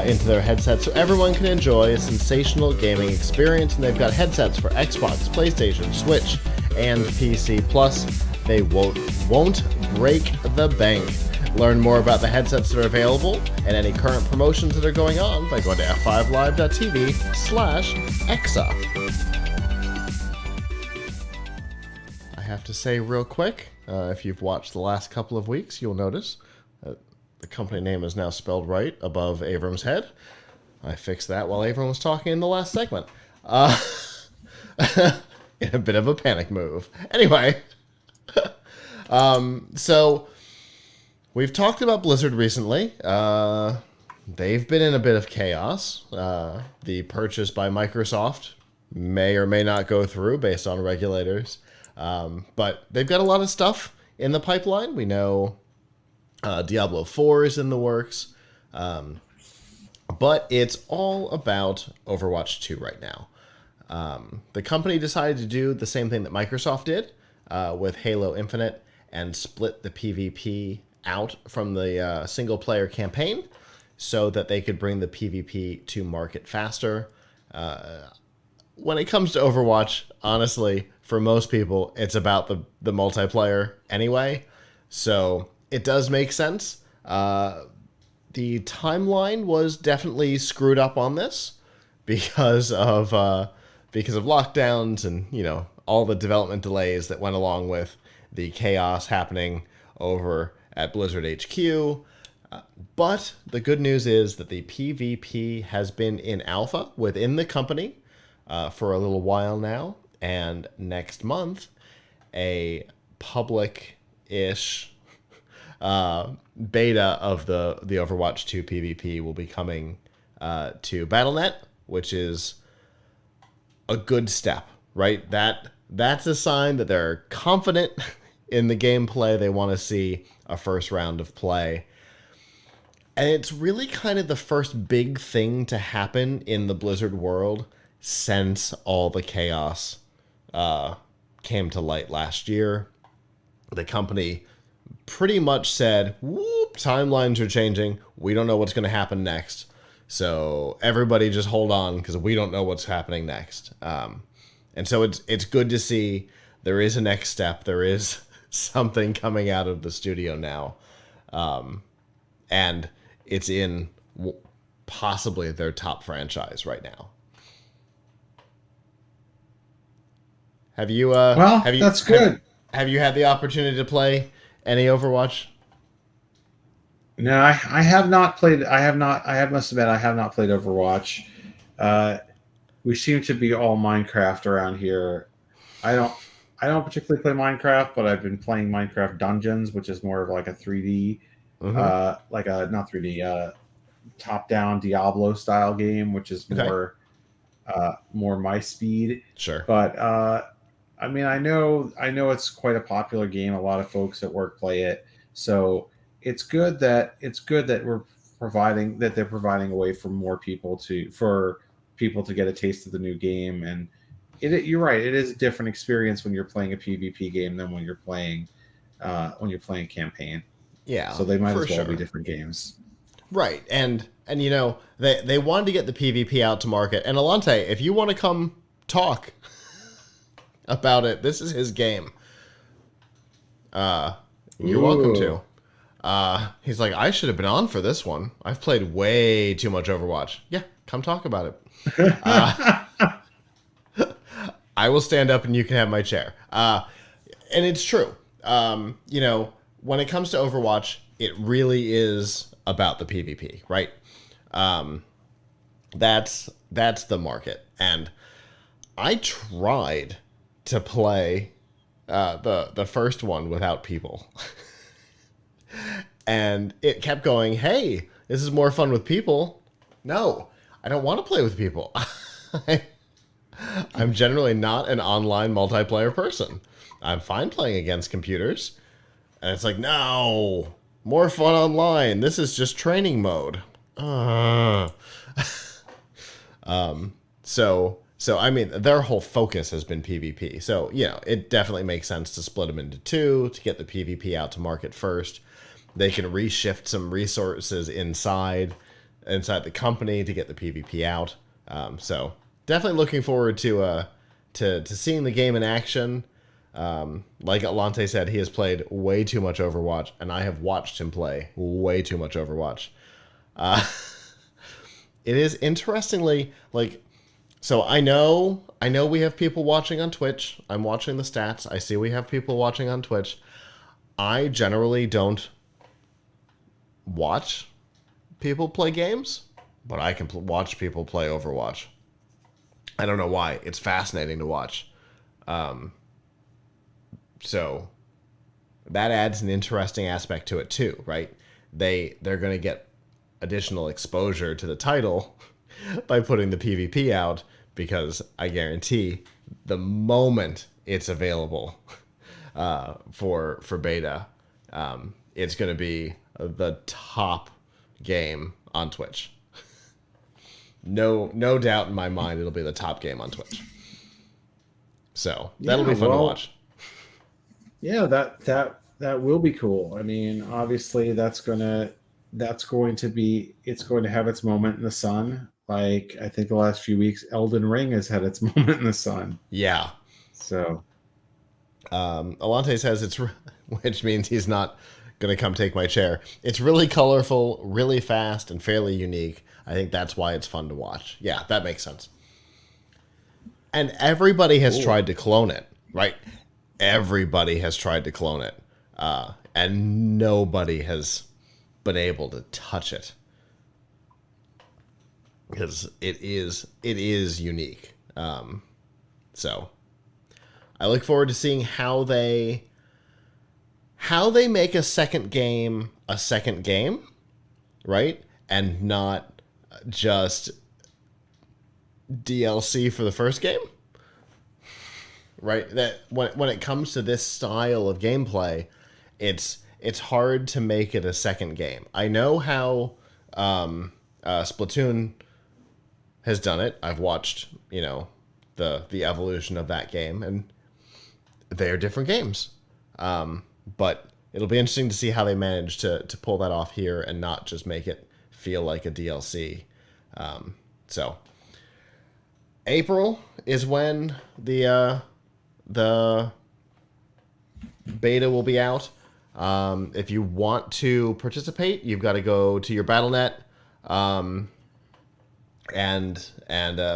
into their headsets so everyone can enjoy a sensational gaming experience. And they've got headsets for Xbox, PlayStation, Switch, and PC. Plus, they won't break the bank. Learn more about the headsets that are available and any current promotions that are going on by going to f5live.tv/exa. I have to say real quick, if you've watched the last couple of weeks, you'll notice the company name is now spelled right above Avram's head. I fixed that while Avram was talking in the last segment. In a bit of a panic move. Anyway, so we've talked about Blizzard recently. They've been in a bit of chaos. The purchase by Microsoft may or may not go through based on regulators. But they've got a lot of stuff in the pipeline. We know Diablo 4 is in the works. But it's all about Overwatch 2 right now. The company decided to do the same thing that Microsoft did with Halo Infinite and split the PvP out from the single-player campaign so that they could bring the PvP to market faster. When it comes to Overwatch, honestly, for most people, it's about the multiplayer anyway. So it does make sense. The timeline was definitely screwed up on this because of lockdowns and all the development delays that went along with the chaos happening over at Blizzard HQ. But the good news is that the PvP has been in alpha within the company for a little while now, and next month a public-ish beta of the Overwatch 2 PvP will be coming to Battle.net, which is a good step, right? That's a sign that they're confident in the gameplay. They want to see a first round of play. And it's really kind of the first big thing to happen in the Blizzard world since all the chaos came to light last year. The company pretty much said, whoop, timelines are changing. We don't know what's going to happen next. So everybody just hold on because we don't know what's happening next. And so it's good to see there is a next step. There is something coming out of the studio now. And it's in possibly their top franchise right now. Have you that's good. Have you had the opportunity to play any Overwatch? No, I have not played. I must admit, I have not played Overwatch. We seem to be all Minecraft around here. I don't particularly play Minecraft, but I've been playing Minecraft Dungeons, which is more of like a 3D, like a not 3D, top-down Diablo style game, which is more my speed. Sure. But I mean, I know it's quite a popular game. A lot of folks at work play it, so it's good that they're providing a way for more people to get a taste of the new game. And you're right, it is a different experience when you're playing a PvP game than when you're playing campaign. Yeah. So they might as well be different games. Right. And you know, they wanted to get the PvP out to market. And Alante, if you want to come talk about it, this is his game. You're welcome to. He's like, I should have been on for this one. I've played way too much Overwatch. Yeah, come talk about it. I will stand up and you can have my chair. And it's true. You know, when it comes to Overwatch, it really is about the PvP, right? That's the market. And I tried to play the first one without people. And it kept going, hey, this is more fun with people. No, I don't want to play with people. I'm generally not an online multiplayer person. I'm fine playing against computers. And it's like, no, more fun online. This is just training mode. So I mean, their whole focus has been PvP. So, you know, it definitely makes sense to split them into two, to get the PvP out to market first. They can reshift some resources inside the company to get the PvP out. So definitely looking forward to seeing the game in action. Like Alante said, he has played way too much Overwatch, and I have watched him play way too much Overwatch. It is interestingly like, so I know we have people watching on Twitch. I'm watching the stats. I see we have people watching on Twitch. I generally don't watch people play games, but I can watch people play Overwatch. I don't know why. It's fascinating to watch. So that adds an interesting aspect to it too, right? They're going to get additional exposure to the title by putting the PvP out, because I guarantee the moment it's available for beta, it's going to be the top game on Twitch. No doubt in my mind it'll be the top game on Twitch. So that'll be fun to watch. Yeah, that will be cool. I mean, obviously it's going to have its moment in the sun. Like, I think the last few weeks, Elden Ring has had its moment in the sun. Yeah. So, Alante says which means he's not going to come take my chair. It's really colorful, really fast, and fairly unique. I think that's why it's fun to watch. Yeah, that makes sense. And everybody has tried to clone it, right? Everybody has tried to clone it. And nobody has been able to touch it. Because it is unique. So I look forward to seeing how they make a second game, right? And not just DLC for the first game, right? That when it comes to this style of gameplay, it's hard to make it a second game. I know how Splatoon has done it. I've watched, the evolution of that game, and they are different games. But it'll be interesting to see how they manage to pull that off here and not just make it feel like a DLC. So April is when the beta will be out. If you want to participate, you've got to go to your BattleNet and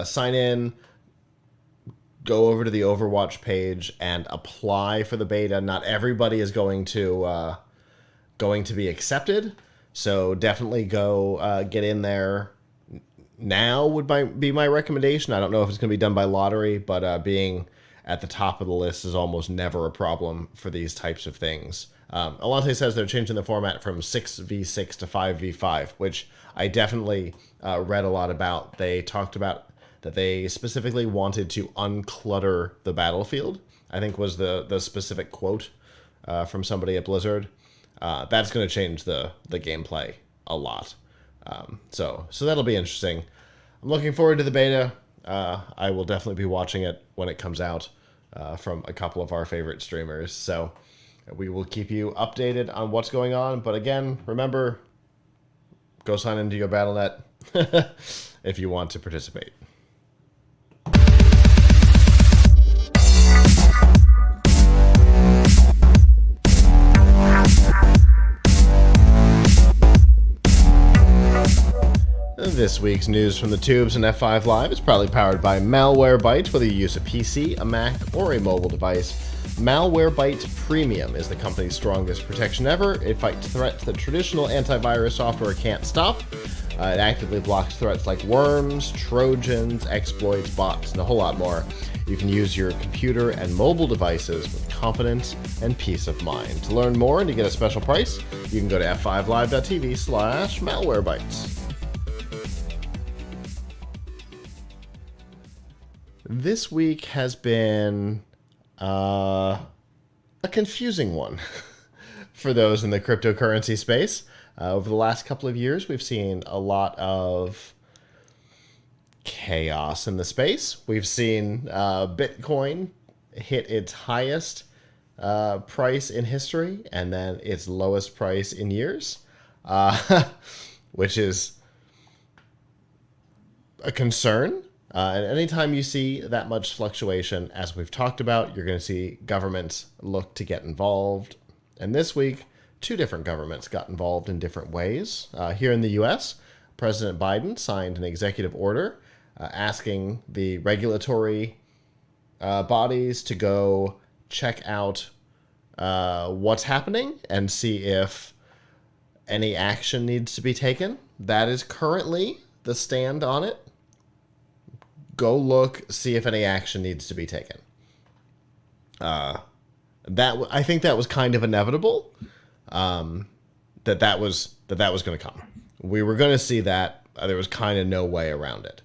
sign in. Go over to the Overwatch page and apply for the beta. Not everybody is going to be accepted, so definitely go get in there now would be my recommendation. I don't know if it's going to be done by lottery, but being at the top of the list is almost never a problem for these types of things. Alante says they're changing the format from 6v6 to 5v5, which I definitely read a lot about. They talked about that they specifically wanted to unclutter the battlefield, I think was the specific quote from somebody at Blizzard. That's going to change the gameplay a lot. So that'll be interesting. I'm looking forward to the beta. I will definitely be watching it when it comes out from a couple of our favorite streamers. So we will keep you updated on what's going on. But again, remember, go sign into your BattleNet if you want to participate. This week's news from the tubes and F5 Live is proudly powered by Malwarebytes, whether you use a PC, a Mac, or a mobile device. Malwarebytes Premium is the company's strongest protection ever. It fights threats that traditional antivirus software can't stop. It actively blocks threats like worms, trojans, exploits, bots, and a whole lot more. You can use your computer and mobile devices with confidence and peace of mind. To learn more and to get a special price, you can go to f5live.tv/malwarebytes. This week has been a confusing one for those in the cryptocurrency space. Over the last couple of years, we've seen a lot of chaos in the space. We've seen Bitcoin hit its highest price in history and then its lowest price in years, which is a concern. And anytime you see that much fluctuation, as we've talked about, you're going to see governments look to get involved. And this week, two different governments got involved in different ways. Here in the U.S., President Biden signed an executive order asking the regulatory bodies to go check out what's happening and see if any action needs to be taken. That is currently the stand on it. Go look, see if any action needs to be taken. I think that was kind of inevitable. That was going to come. We were going to see that. There was kind of no way around it.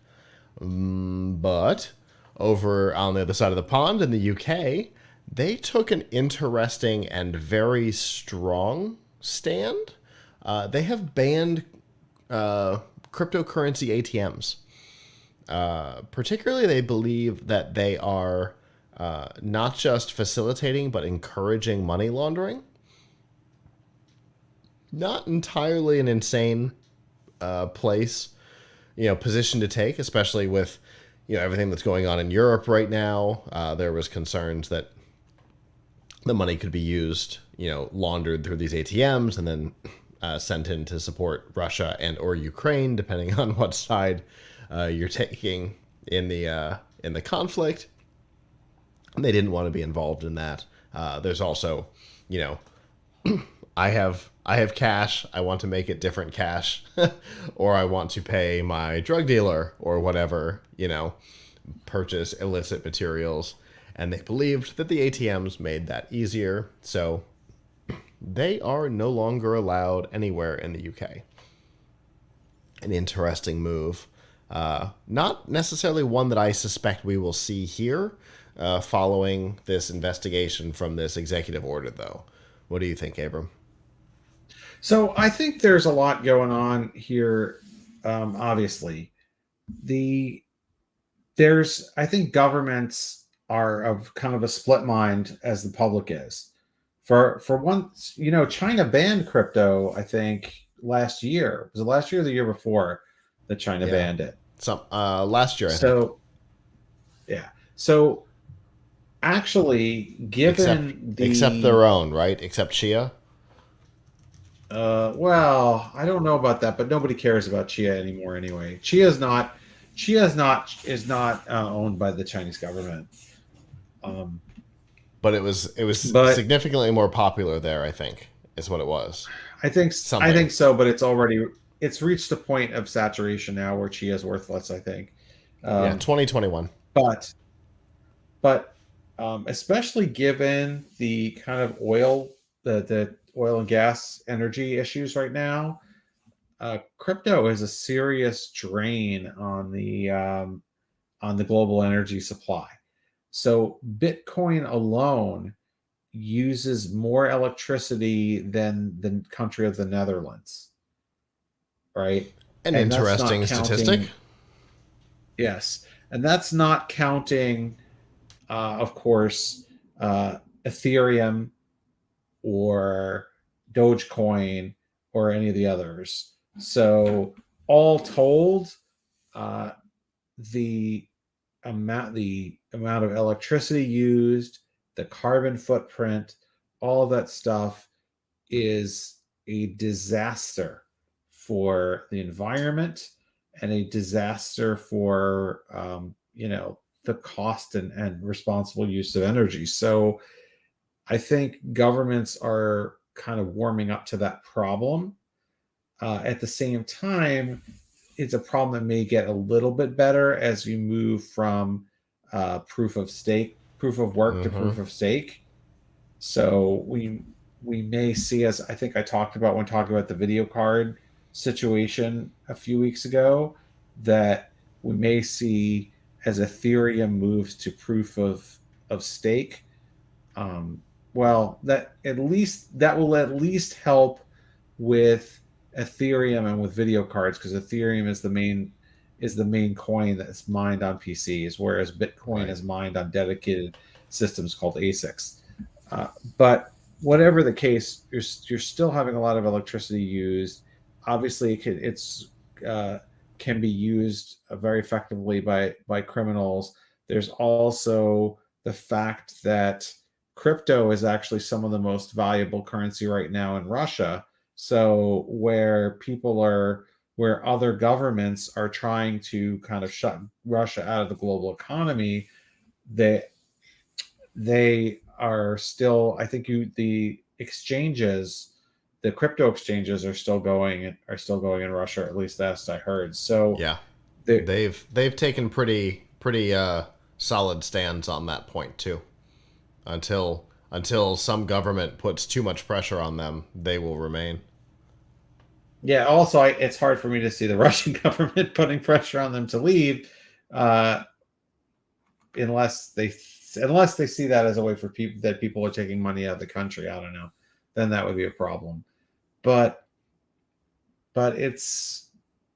But over on the other side of the pond in the UK, they took an interesting and very strong stand. They have banned cryptocurrency ATMs. Particularly, they believe that they are not just facilitating, but encouraging money laundering. Not entirely an insane position to take, especially with everything that's going on in Europe right now. There was concerns that the money could be used, laundered through these ATMs and then sent in to support Russia and or Ukraine, depending on what side you're taking in the conflict. And they didn't want to be involved in that. There's also, I have cash. I want to make it different cash, or I want to pay my drug dealer or whatever, purchase illicit materials. And they believed that the ATMs made that easier. So they are no longer allowed anywhere in the UK. An interesting move. Not necessarily one that I suspect we will see here following this investigation from this executive order, though. What do you think, Abram? So I think there's a lot going on here. Obviously, I think governments are of kind of a split mind as the public is. For once, China banned crypto, I think last year. Was it last year or the year before that China Yeah. banned it? Some last year, I think. So, yeah. So actually, Except given except the their own, right? Except Chia. well, I don't know about that, but nobody cares about Chia anymore anyway. Chia is not owned by the Chinese government. Um, But it was but significantly more popular there, I think, is what it was. I think Something. so, but it's reached a point of saturation now where Chia is worthless, I think. Yeah, Um, 2021. but but especially given the kind of the oil and gas energy issues right now, crypto is a serious drain on the global energy supply. So Bitcoin alone uses more electricity than the country of the Netherlands, right? An And that's not interesting statistic. counting, yes, and that's not counting, of course, Ethereum or Dogecoin or any of the others. So all told, uh, the the amount of electricity used, the carbon footprint, all of that stuff is a disaster for the environment and a disaster for the cost and responsible use of energy. So I think governments are kind of warming up to that problem. At the same time, it's a problem that may get a little bit better as we move from proof of work to Mm-hmm. proof of stake. So we may see, as I think I talked about when talking about the video card situation a few weeks ago, that we may see as Ethereum moves to proof of stake. um, well, that will at least help with Ethereum and with video cards, because Ethereum is the main coin that's mined on PCs, whereas Bitcoin Right. is mined on dedicated systems called ASICs. Uh, but whatever the case, you're still having a lot of electricity used. Obviously, uh, can be used very effectively by criminals. There's also the fact that crypto is actually some of the most valuable currency right now in Russia. So where other governments are trying to kind of shut Russia out of the global economy, they they are still, I think, the crypto exchanges are still going in Russia, at least that's I heard. So Yeah. the They've taken pretty solid stands on that point too. Until some government puts too much pressure on them, they will remain. Yeah, also, it's hard for me to see the Russian government putting pressure on them to leave, uh, unless they see that as a way for people are taking money out of the country. I don't know. Then that would be a problem. But it's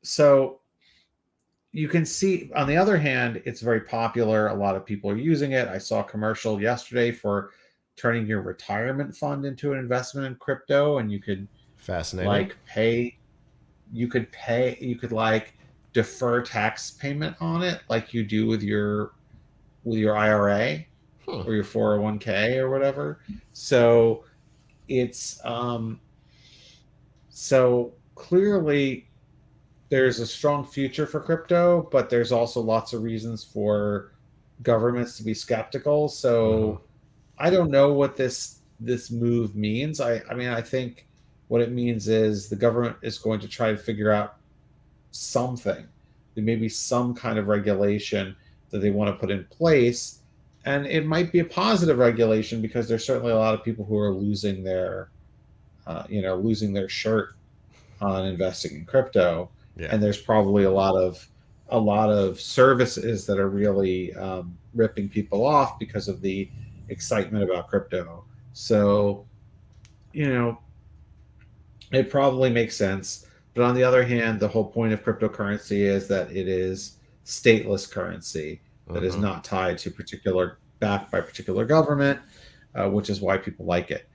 so you can see, on the other hand, it's very popular. A lot of people are using it. I saw a commercial yesterday for turning your retirement fund into an investment in crypto, and Fascinating. like you could like defer tax payment on it like you do with your IRA Hmm. or your 401k or whatever. So it's so clearly there's a strong future for crypto, but there's also lots of reasons for governments to be skeptical. Mm-hmm. So I don't know what this move means. I mean, I think what it means is the government is going to try to figure out something. There may be some kind of regulation that they want to put in place. And it might be a positive regulation because there's certainly a lot of people who are losing their shirt on investing in crypto. Yeah. And there's probably a lot of services that are really ripping people off because of the excitement about crypto. So, you know, it probably makes sense. But on the other hand, the whole point of cryptocurrency is that it is stateless currency that is Mm-hmm. not tied to particular backed by a particular government, which is why people like it.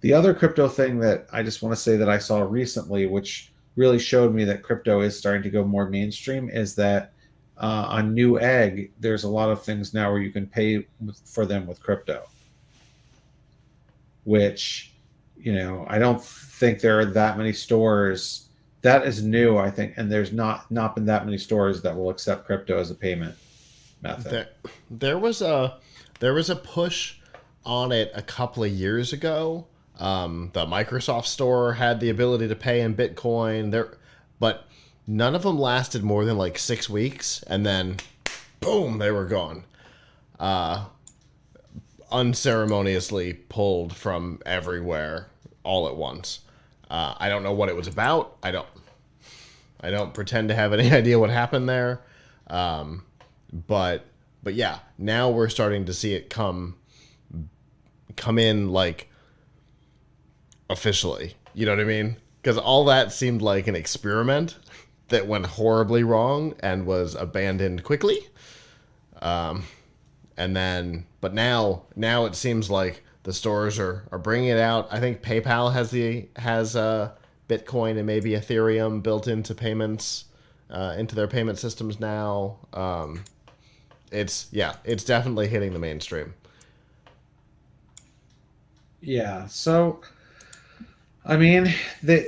The other crypto thing that I just want to say that I saw recently, which really showed me that crypto is starting to go more mainstream, is that on New Egg, there's a lot of things now where you can pay for them with crypto, which, I don't think there are that many stores. That is new, I think, and there's not been that many stores that will accept crypto as a payment method. There was a push on it a couple of years ago. The Microsoft Store had the ability to pay in Bitcoin there, but none of them lasted more than like 6 weeks, and then boom, they were gone. Unceremoniously pulled from everywhere all at once. I don't know what it was about. I don't pretend to have any idea what happened there. But yeah, now we're starting to see it come in like officially. You know what I mean? Because all that seemed like an experiment that went horribly wrong and was abandoned quickly. And then, but now it seems like the stores are bringing it out. I think PayPal has Bitcoin and maybe Ethereum built into payments, into their payment systems now. It's definitely hitting the mainstream. Yeah. So, I mean,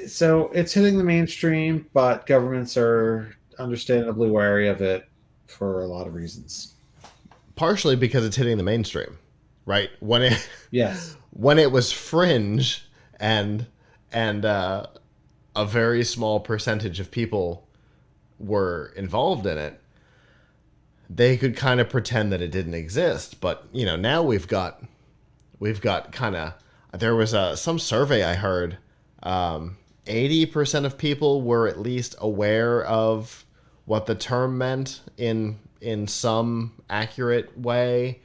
so it's hitting the mainstream, but governments are understandably wary of it for a lot of reasons. Partially because it's hitting the mainstream, right? Yes, when it was fringe and a very small percentage of people were involved in it, they could kind of pretend that it didn't exist. But now we've got kind of, there was some survey I heard, 80% of people were at least aware of what the term meant in some accurate way,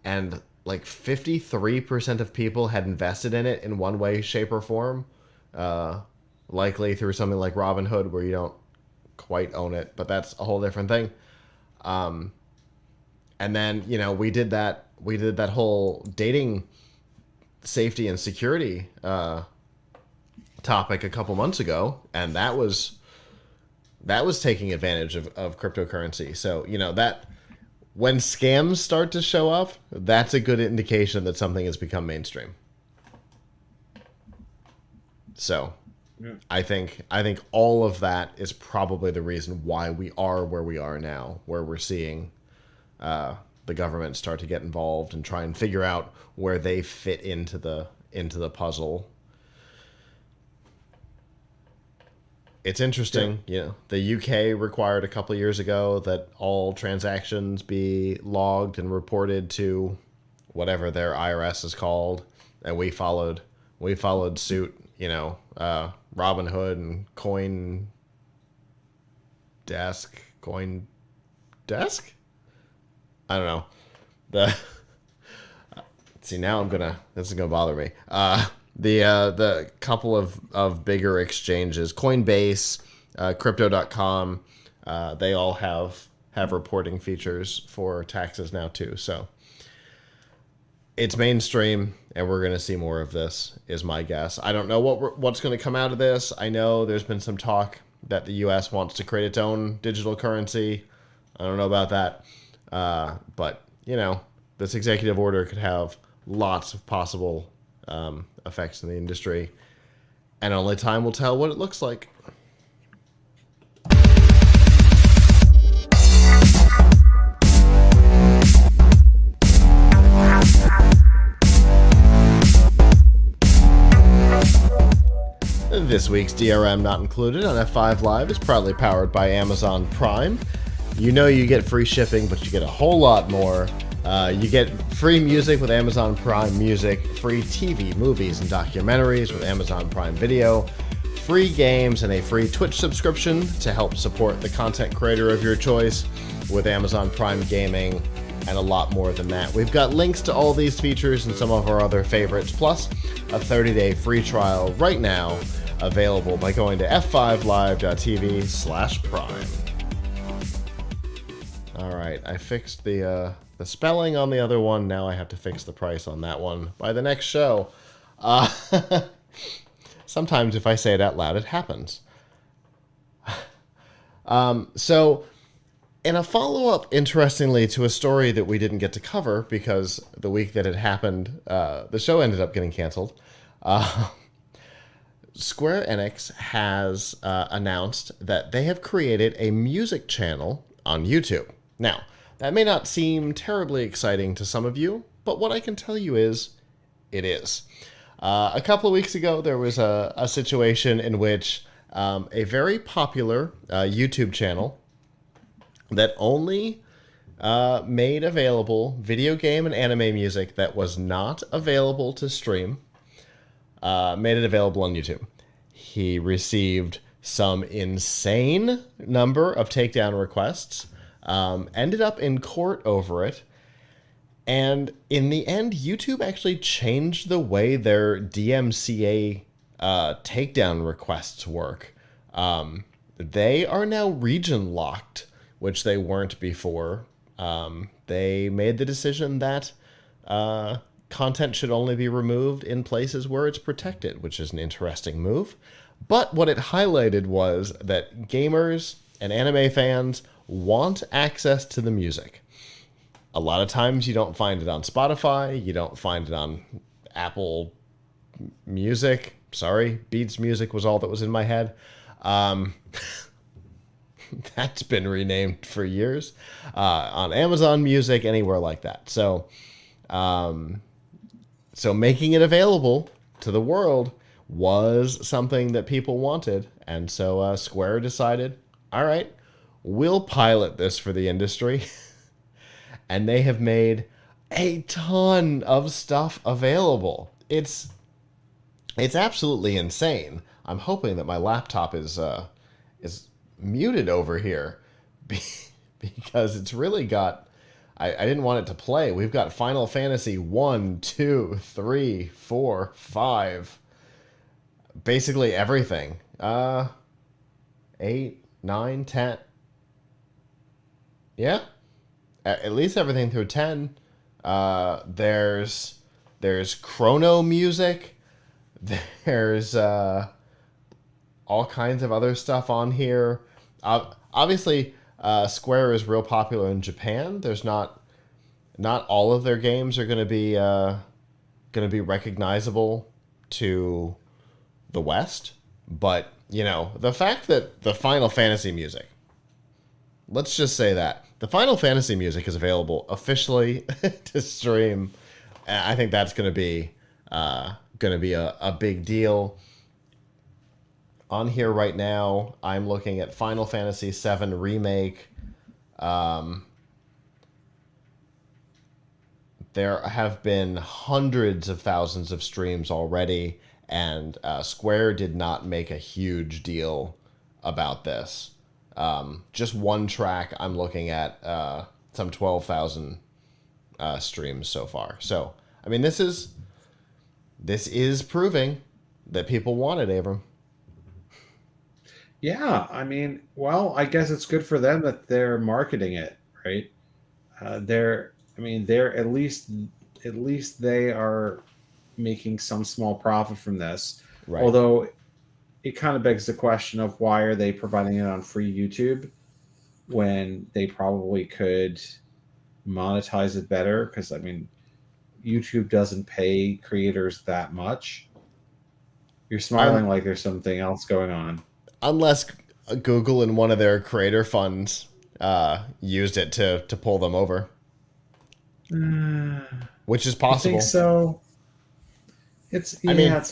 and like 53% of people had invested in it in one way, shape, or form, likely through something like Robinhood, where you don't quite own it, but that's a whole different thing. And then we did that whole dating safety and security topic a couple months ago, and that was taking advantage of cryptocurrency. So that when scams start to show up, that's a good indication that something has become mainstream. So yeah. I think all of that is probably the reason why we are where we are now, where we're seeing the government start to get involved and try and figure out where they fit into the puzzle. It's interesting, the UK required a couple of years ago that all transactions be logged and reported to whatever their IRS is called, and we followed suit. Robinhood and CoinDesk. I don't know. See, now this is gonna bother me. The couple of bigger exchanges, Coinbase, Crypto.com, they all have reporting features for taxes now too. So it's mainstream, and we're going to see more of this, is my guess. I don't know what's going to come out of this. I know there's been some talk that the U.S. wants to create its own digital currency. I don't know about that. But, this executive order could have lots of possible effects in the industry, and only time will tell what it looks like. This week's DRM Not Included on F5 Live is proudly powered by Amazon Prime. You get free shipping, but you get a whole lot more. You get free music with Amazon Prime Music, free TV, movies, and documentaries with Amazon Prime Video, free games, and a free Twitch subscription to help support the content creator of your choice with Amazon Prime Gaming, and a lot more than that. We've got links to all these features and some of our other favorites, plus a 30-day free trial right now, available by going to f5live.tv/prime. All right, I fixed the spelling on the other one. Now I have to fix the price on that one by the next show. Uh, sometimes if I say it out loud, it happens. So, in a follow-up, interestingly, to a story that we didn't get to cover because the week that it happened, the show ended up getting canceled. Square Enix has announced that they have created a music channel on YouTube. Now, that may not seem terribly exciting to some of you, but what I can tell you is, it is. A couple of weeks ago, there was a situation in which a very popular YouTube channel that only made available video game and anime music that was not available to stream, made it available on YouTube. He received some insane number of takedown requests, ended up in court over it, and in the end, YouTube actually changed the way their DMCA takedown requests work. They are now region locked, which they weren't before. They made the decision that content should only be removed in places where it's protected, which is an interesting move. But what it highlighted was that gamers and anime fans want access to the music. A lot of times you don't find it on Spotify, you don't find it on Apple Music. Sorry, Beats Music was all that was in my head. That's been renamed for years. On Amazon Music, anywhere like that. So making it available to the world was something that people wanted. And so Square decided, all right, we'll pilot this for the industry. And they have made a ton of stuff available. It's absolutely insane. I'm hoping that my laptop is muted over here because it's really got... I didn't want it to play. We've got Final Fantasy 1, 2, 3, 4, 5. Basically everything. 8, 9, 10. Yeah. At least everything through 10. There's chrono music. There's all kinds of other stuff on here. Obviously, Square is real popular in Japan. There's not all of their games are going to be recognizable to the West, but you know, the fact that the Final Fantasy music, let's just say that the Final Fantasy music is available officially to stream, I think that's going to be a big deal. On here right now, I'm looking at Final Fantasy VII Remake. There have been hundreds of thousands of streams already, and Square did not make a huge deal about this. Just one track, I'm looking at some 12,000 streams so far. So, I mean, this is proving that people want it, Abram. Yeah, I mean, well, I guess it's good for them that they're marketing it, right? They're at least they are making some small profit from this. Right. Although it kind of begs the question of why are they providing it on free YouTube when they probably could monetize it better? Because I mean, YouTube doesn't pay creators that much. You're smiling like there's something else going on. Unless Google in one of their creator funds used it to pull them over, which is possible. I think so. It's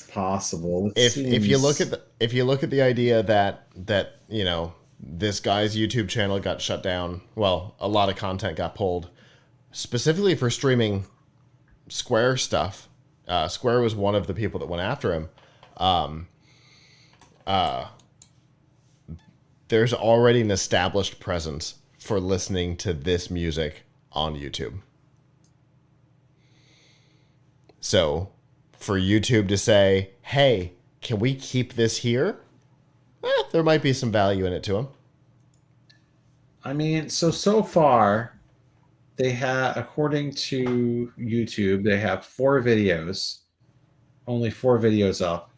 possible. If you look at the idea that you know, this guy's YouTube channel got shut down, well, a lot of content got pulled specifically for streaming Square stuff. Square was one of the people that went after him. There's already an established presence for listening to this music on YouTube. So, for YouTube to say, hey, can we keep this here? There might be some value in it to them. I mean, so far they have, according to YouTube, they have 4 videos, only 4 videos up,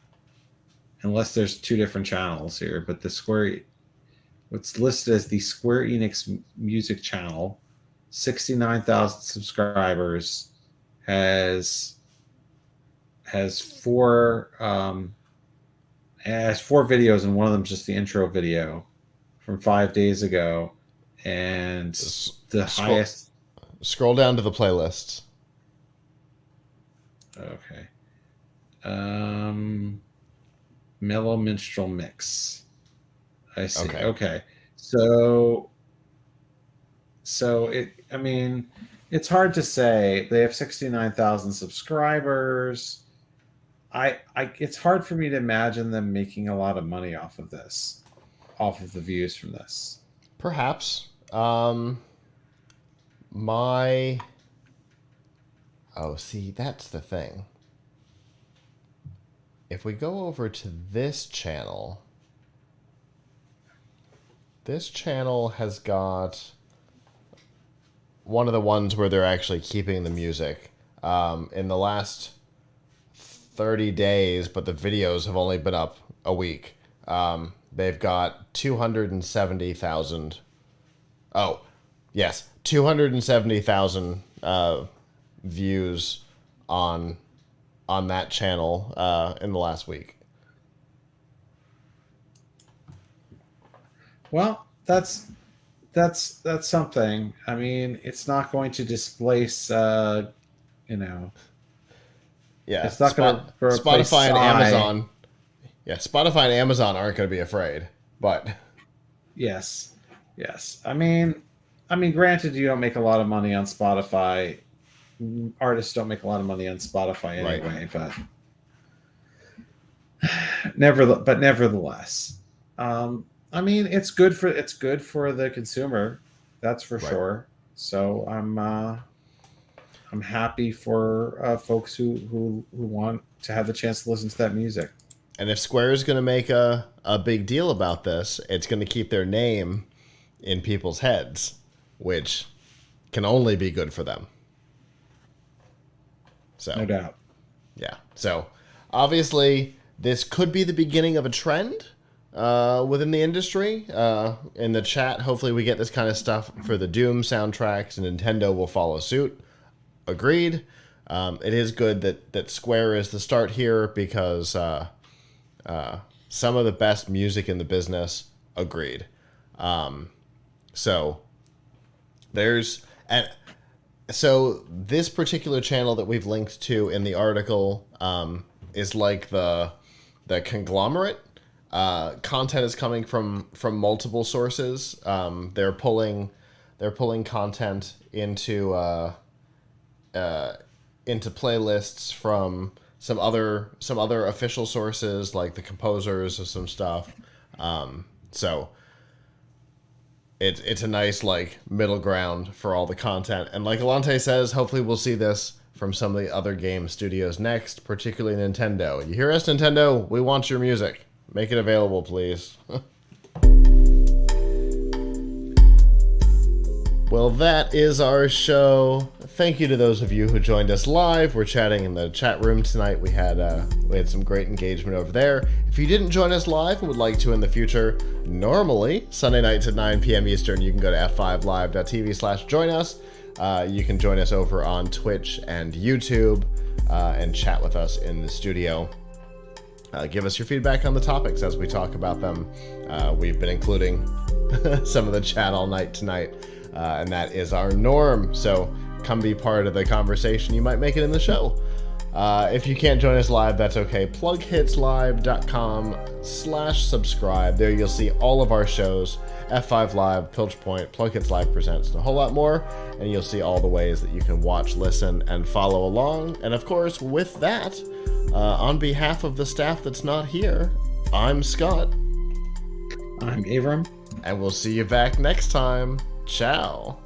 unless there's 2 different channels here. But what's listed as the Square Enix music channel, 69,000 subscribers, has four has 4 videos, and one of them's just the intro video from 5 days ago, and the highest. Scroll down to the playlists. Okay. Mellow Minstrel Mix. I see. Okay. So I mean, it's hard to say. They have 69,000 subscribers. It's hard for me to imagine them making a lot of money off of this, off of the views from this. Perhaps. See, that's the thing. If we go over to this channel has got one of the ones where they're actually keeping the music. In the last 30 days, but the videos have only been up a week. They've got 270,000. Oh, yes, 270,000 views on that channel in the last week. Well, that's something. I mean, it's not going to displace, Yeah, it's not going to replace Spotify and Psy. Amazon. Yeah, Spotify and Amazon aren't going to be afraid, but Yes. I mean, granted, you don't make a lot of money on Spotify. Artists don't make a lot of money on Spotify anyway, right. but nevertheless, I mean, it's good for the consumer, that's for sure. So I'm happy for folks who want to have the chance to listen to that music. And if Square is going to make a big deal about this, it's going to keep their name in people's heads, which can only be good for them. So, no doubt. Yeah. So, obviously, this could be the beginning of a trend within the industry. In the chat, hopefully we get this kind of stuff for the Doom soundtracks, and Nintendo will follow suit. Agreed. It is good that Square is the start here, because some of the best music in the business. Agreed. So this particular channel that we've linked to in the article is like the conglomerate. Content is coming from multiple sources. They're pulling content into playlists from some other official sources, like the composers of some stuff. So it's a nice like middle ground for all the content. And like Alante says, hopefully we'll see this from some of the other game studios next, particularly Nintendo. You hear us, Nintendo? We want your music. Make it available, please. Well, that is our show. Thank you to those of you who joined us live. We're chatting in the chat room tonight. We had some great engagement over there. If you didn't join us live and would like to in the future, normally Sunday nights at 9 p.m. Eastern, you can go to f5live.tv/join us. You can join us over on Twitch and YouTube and chat with us in the studio. Give us your feedback on the topics as we talk about them. We've been including some of the chat all night tonight. And that is our norm. So come be part of the conversation. You might make it in the show. If you can't join us live, that's okay. PLUGHITZlive.com/subscribe. There you'll see all of our shows. F5 Live, Pilch Point, PLUGHITZ Live Presents, and a whole lot more. And you'll see all the ways that you can watch, listen, and follow along. And of course, with that, on behalf of the staff that's not here, I'm Scott. I'm Avram. And we'll see you back next time. Ciao.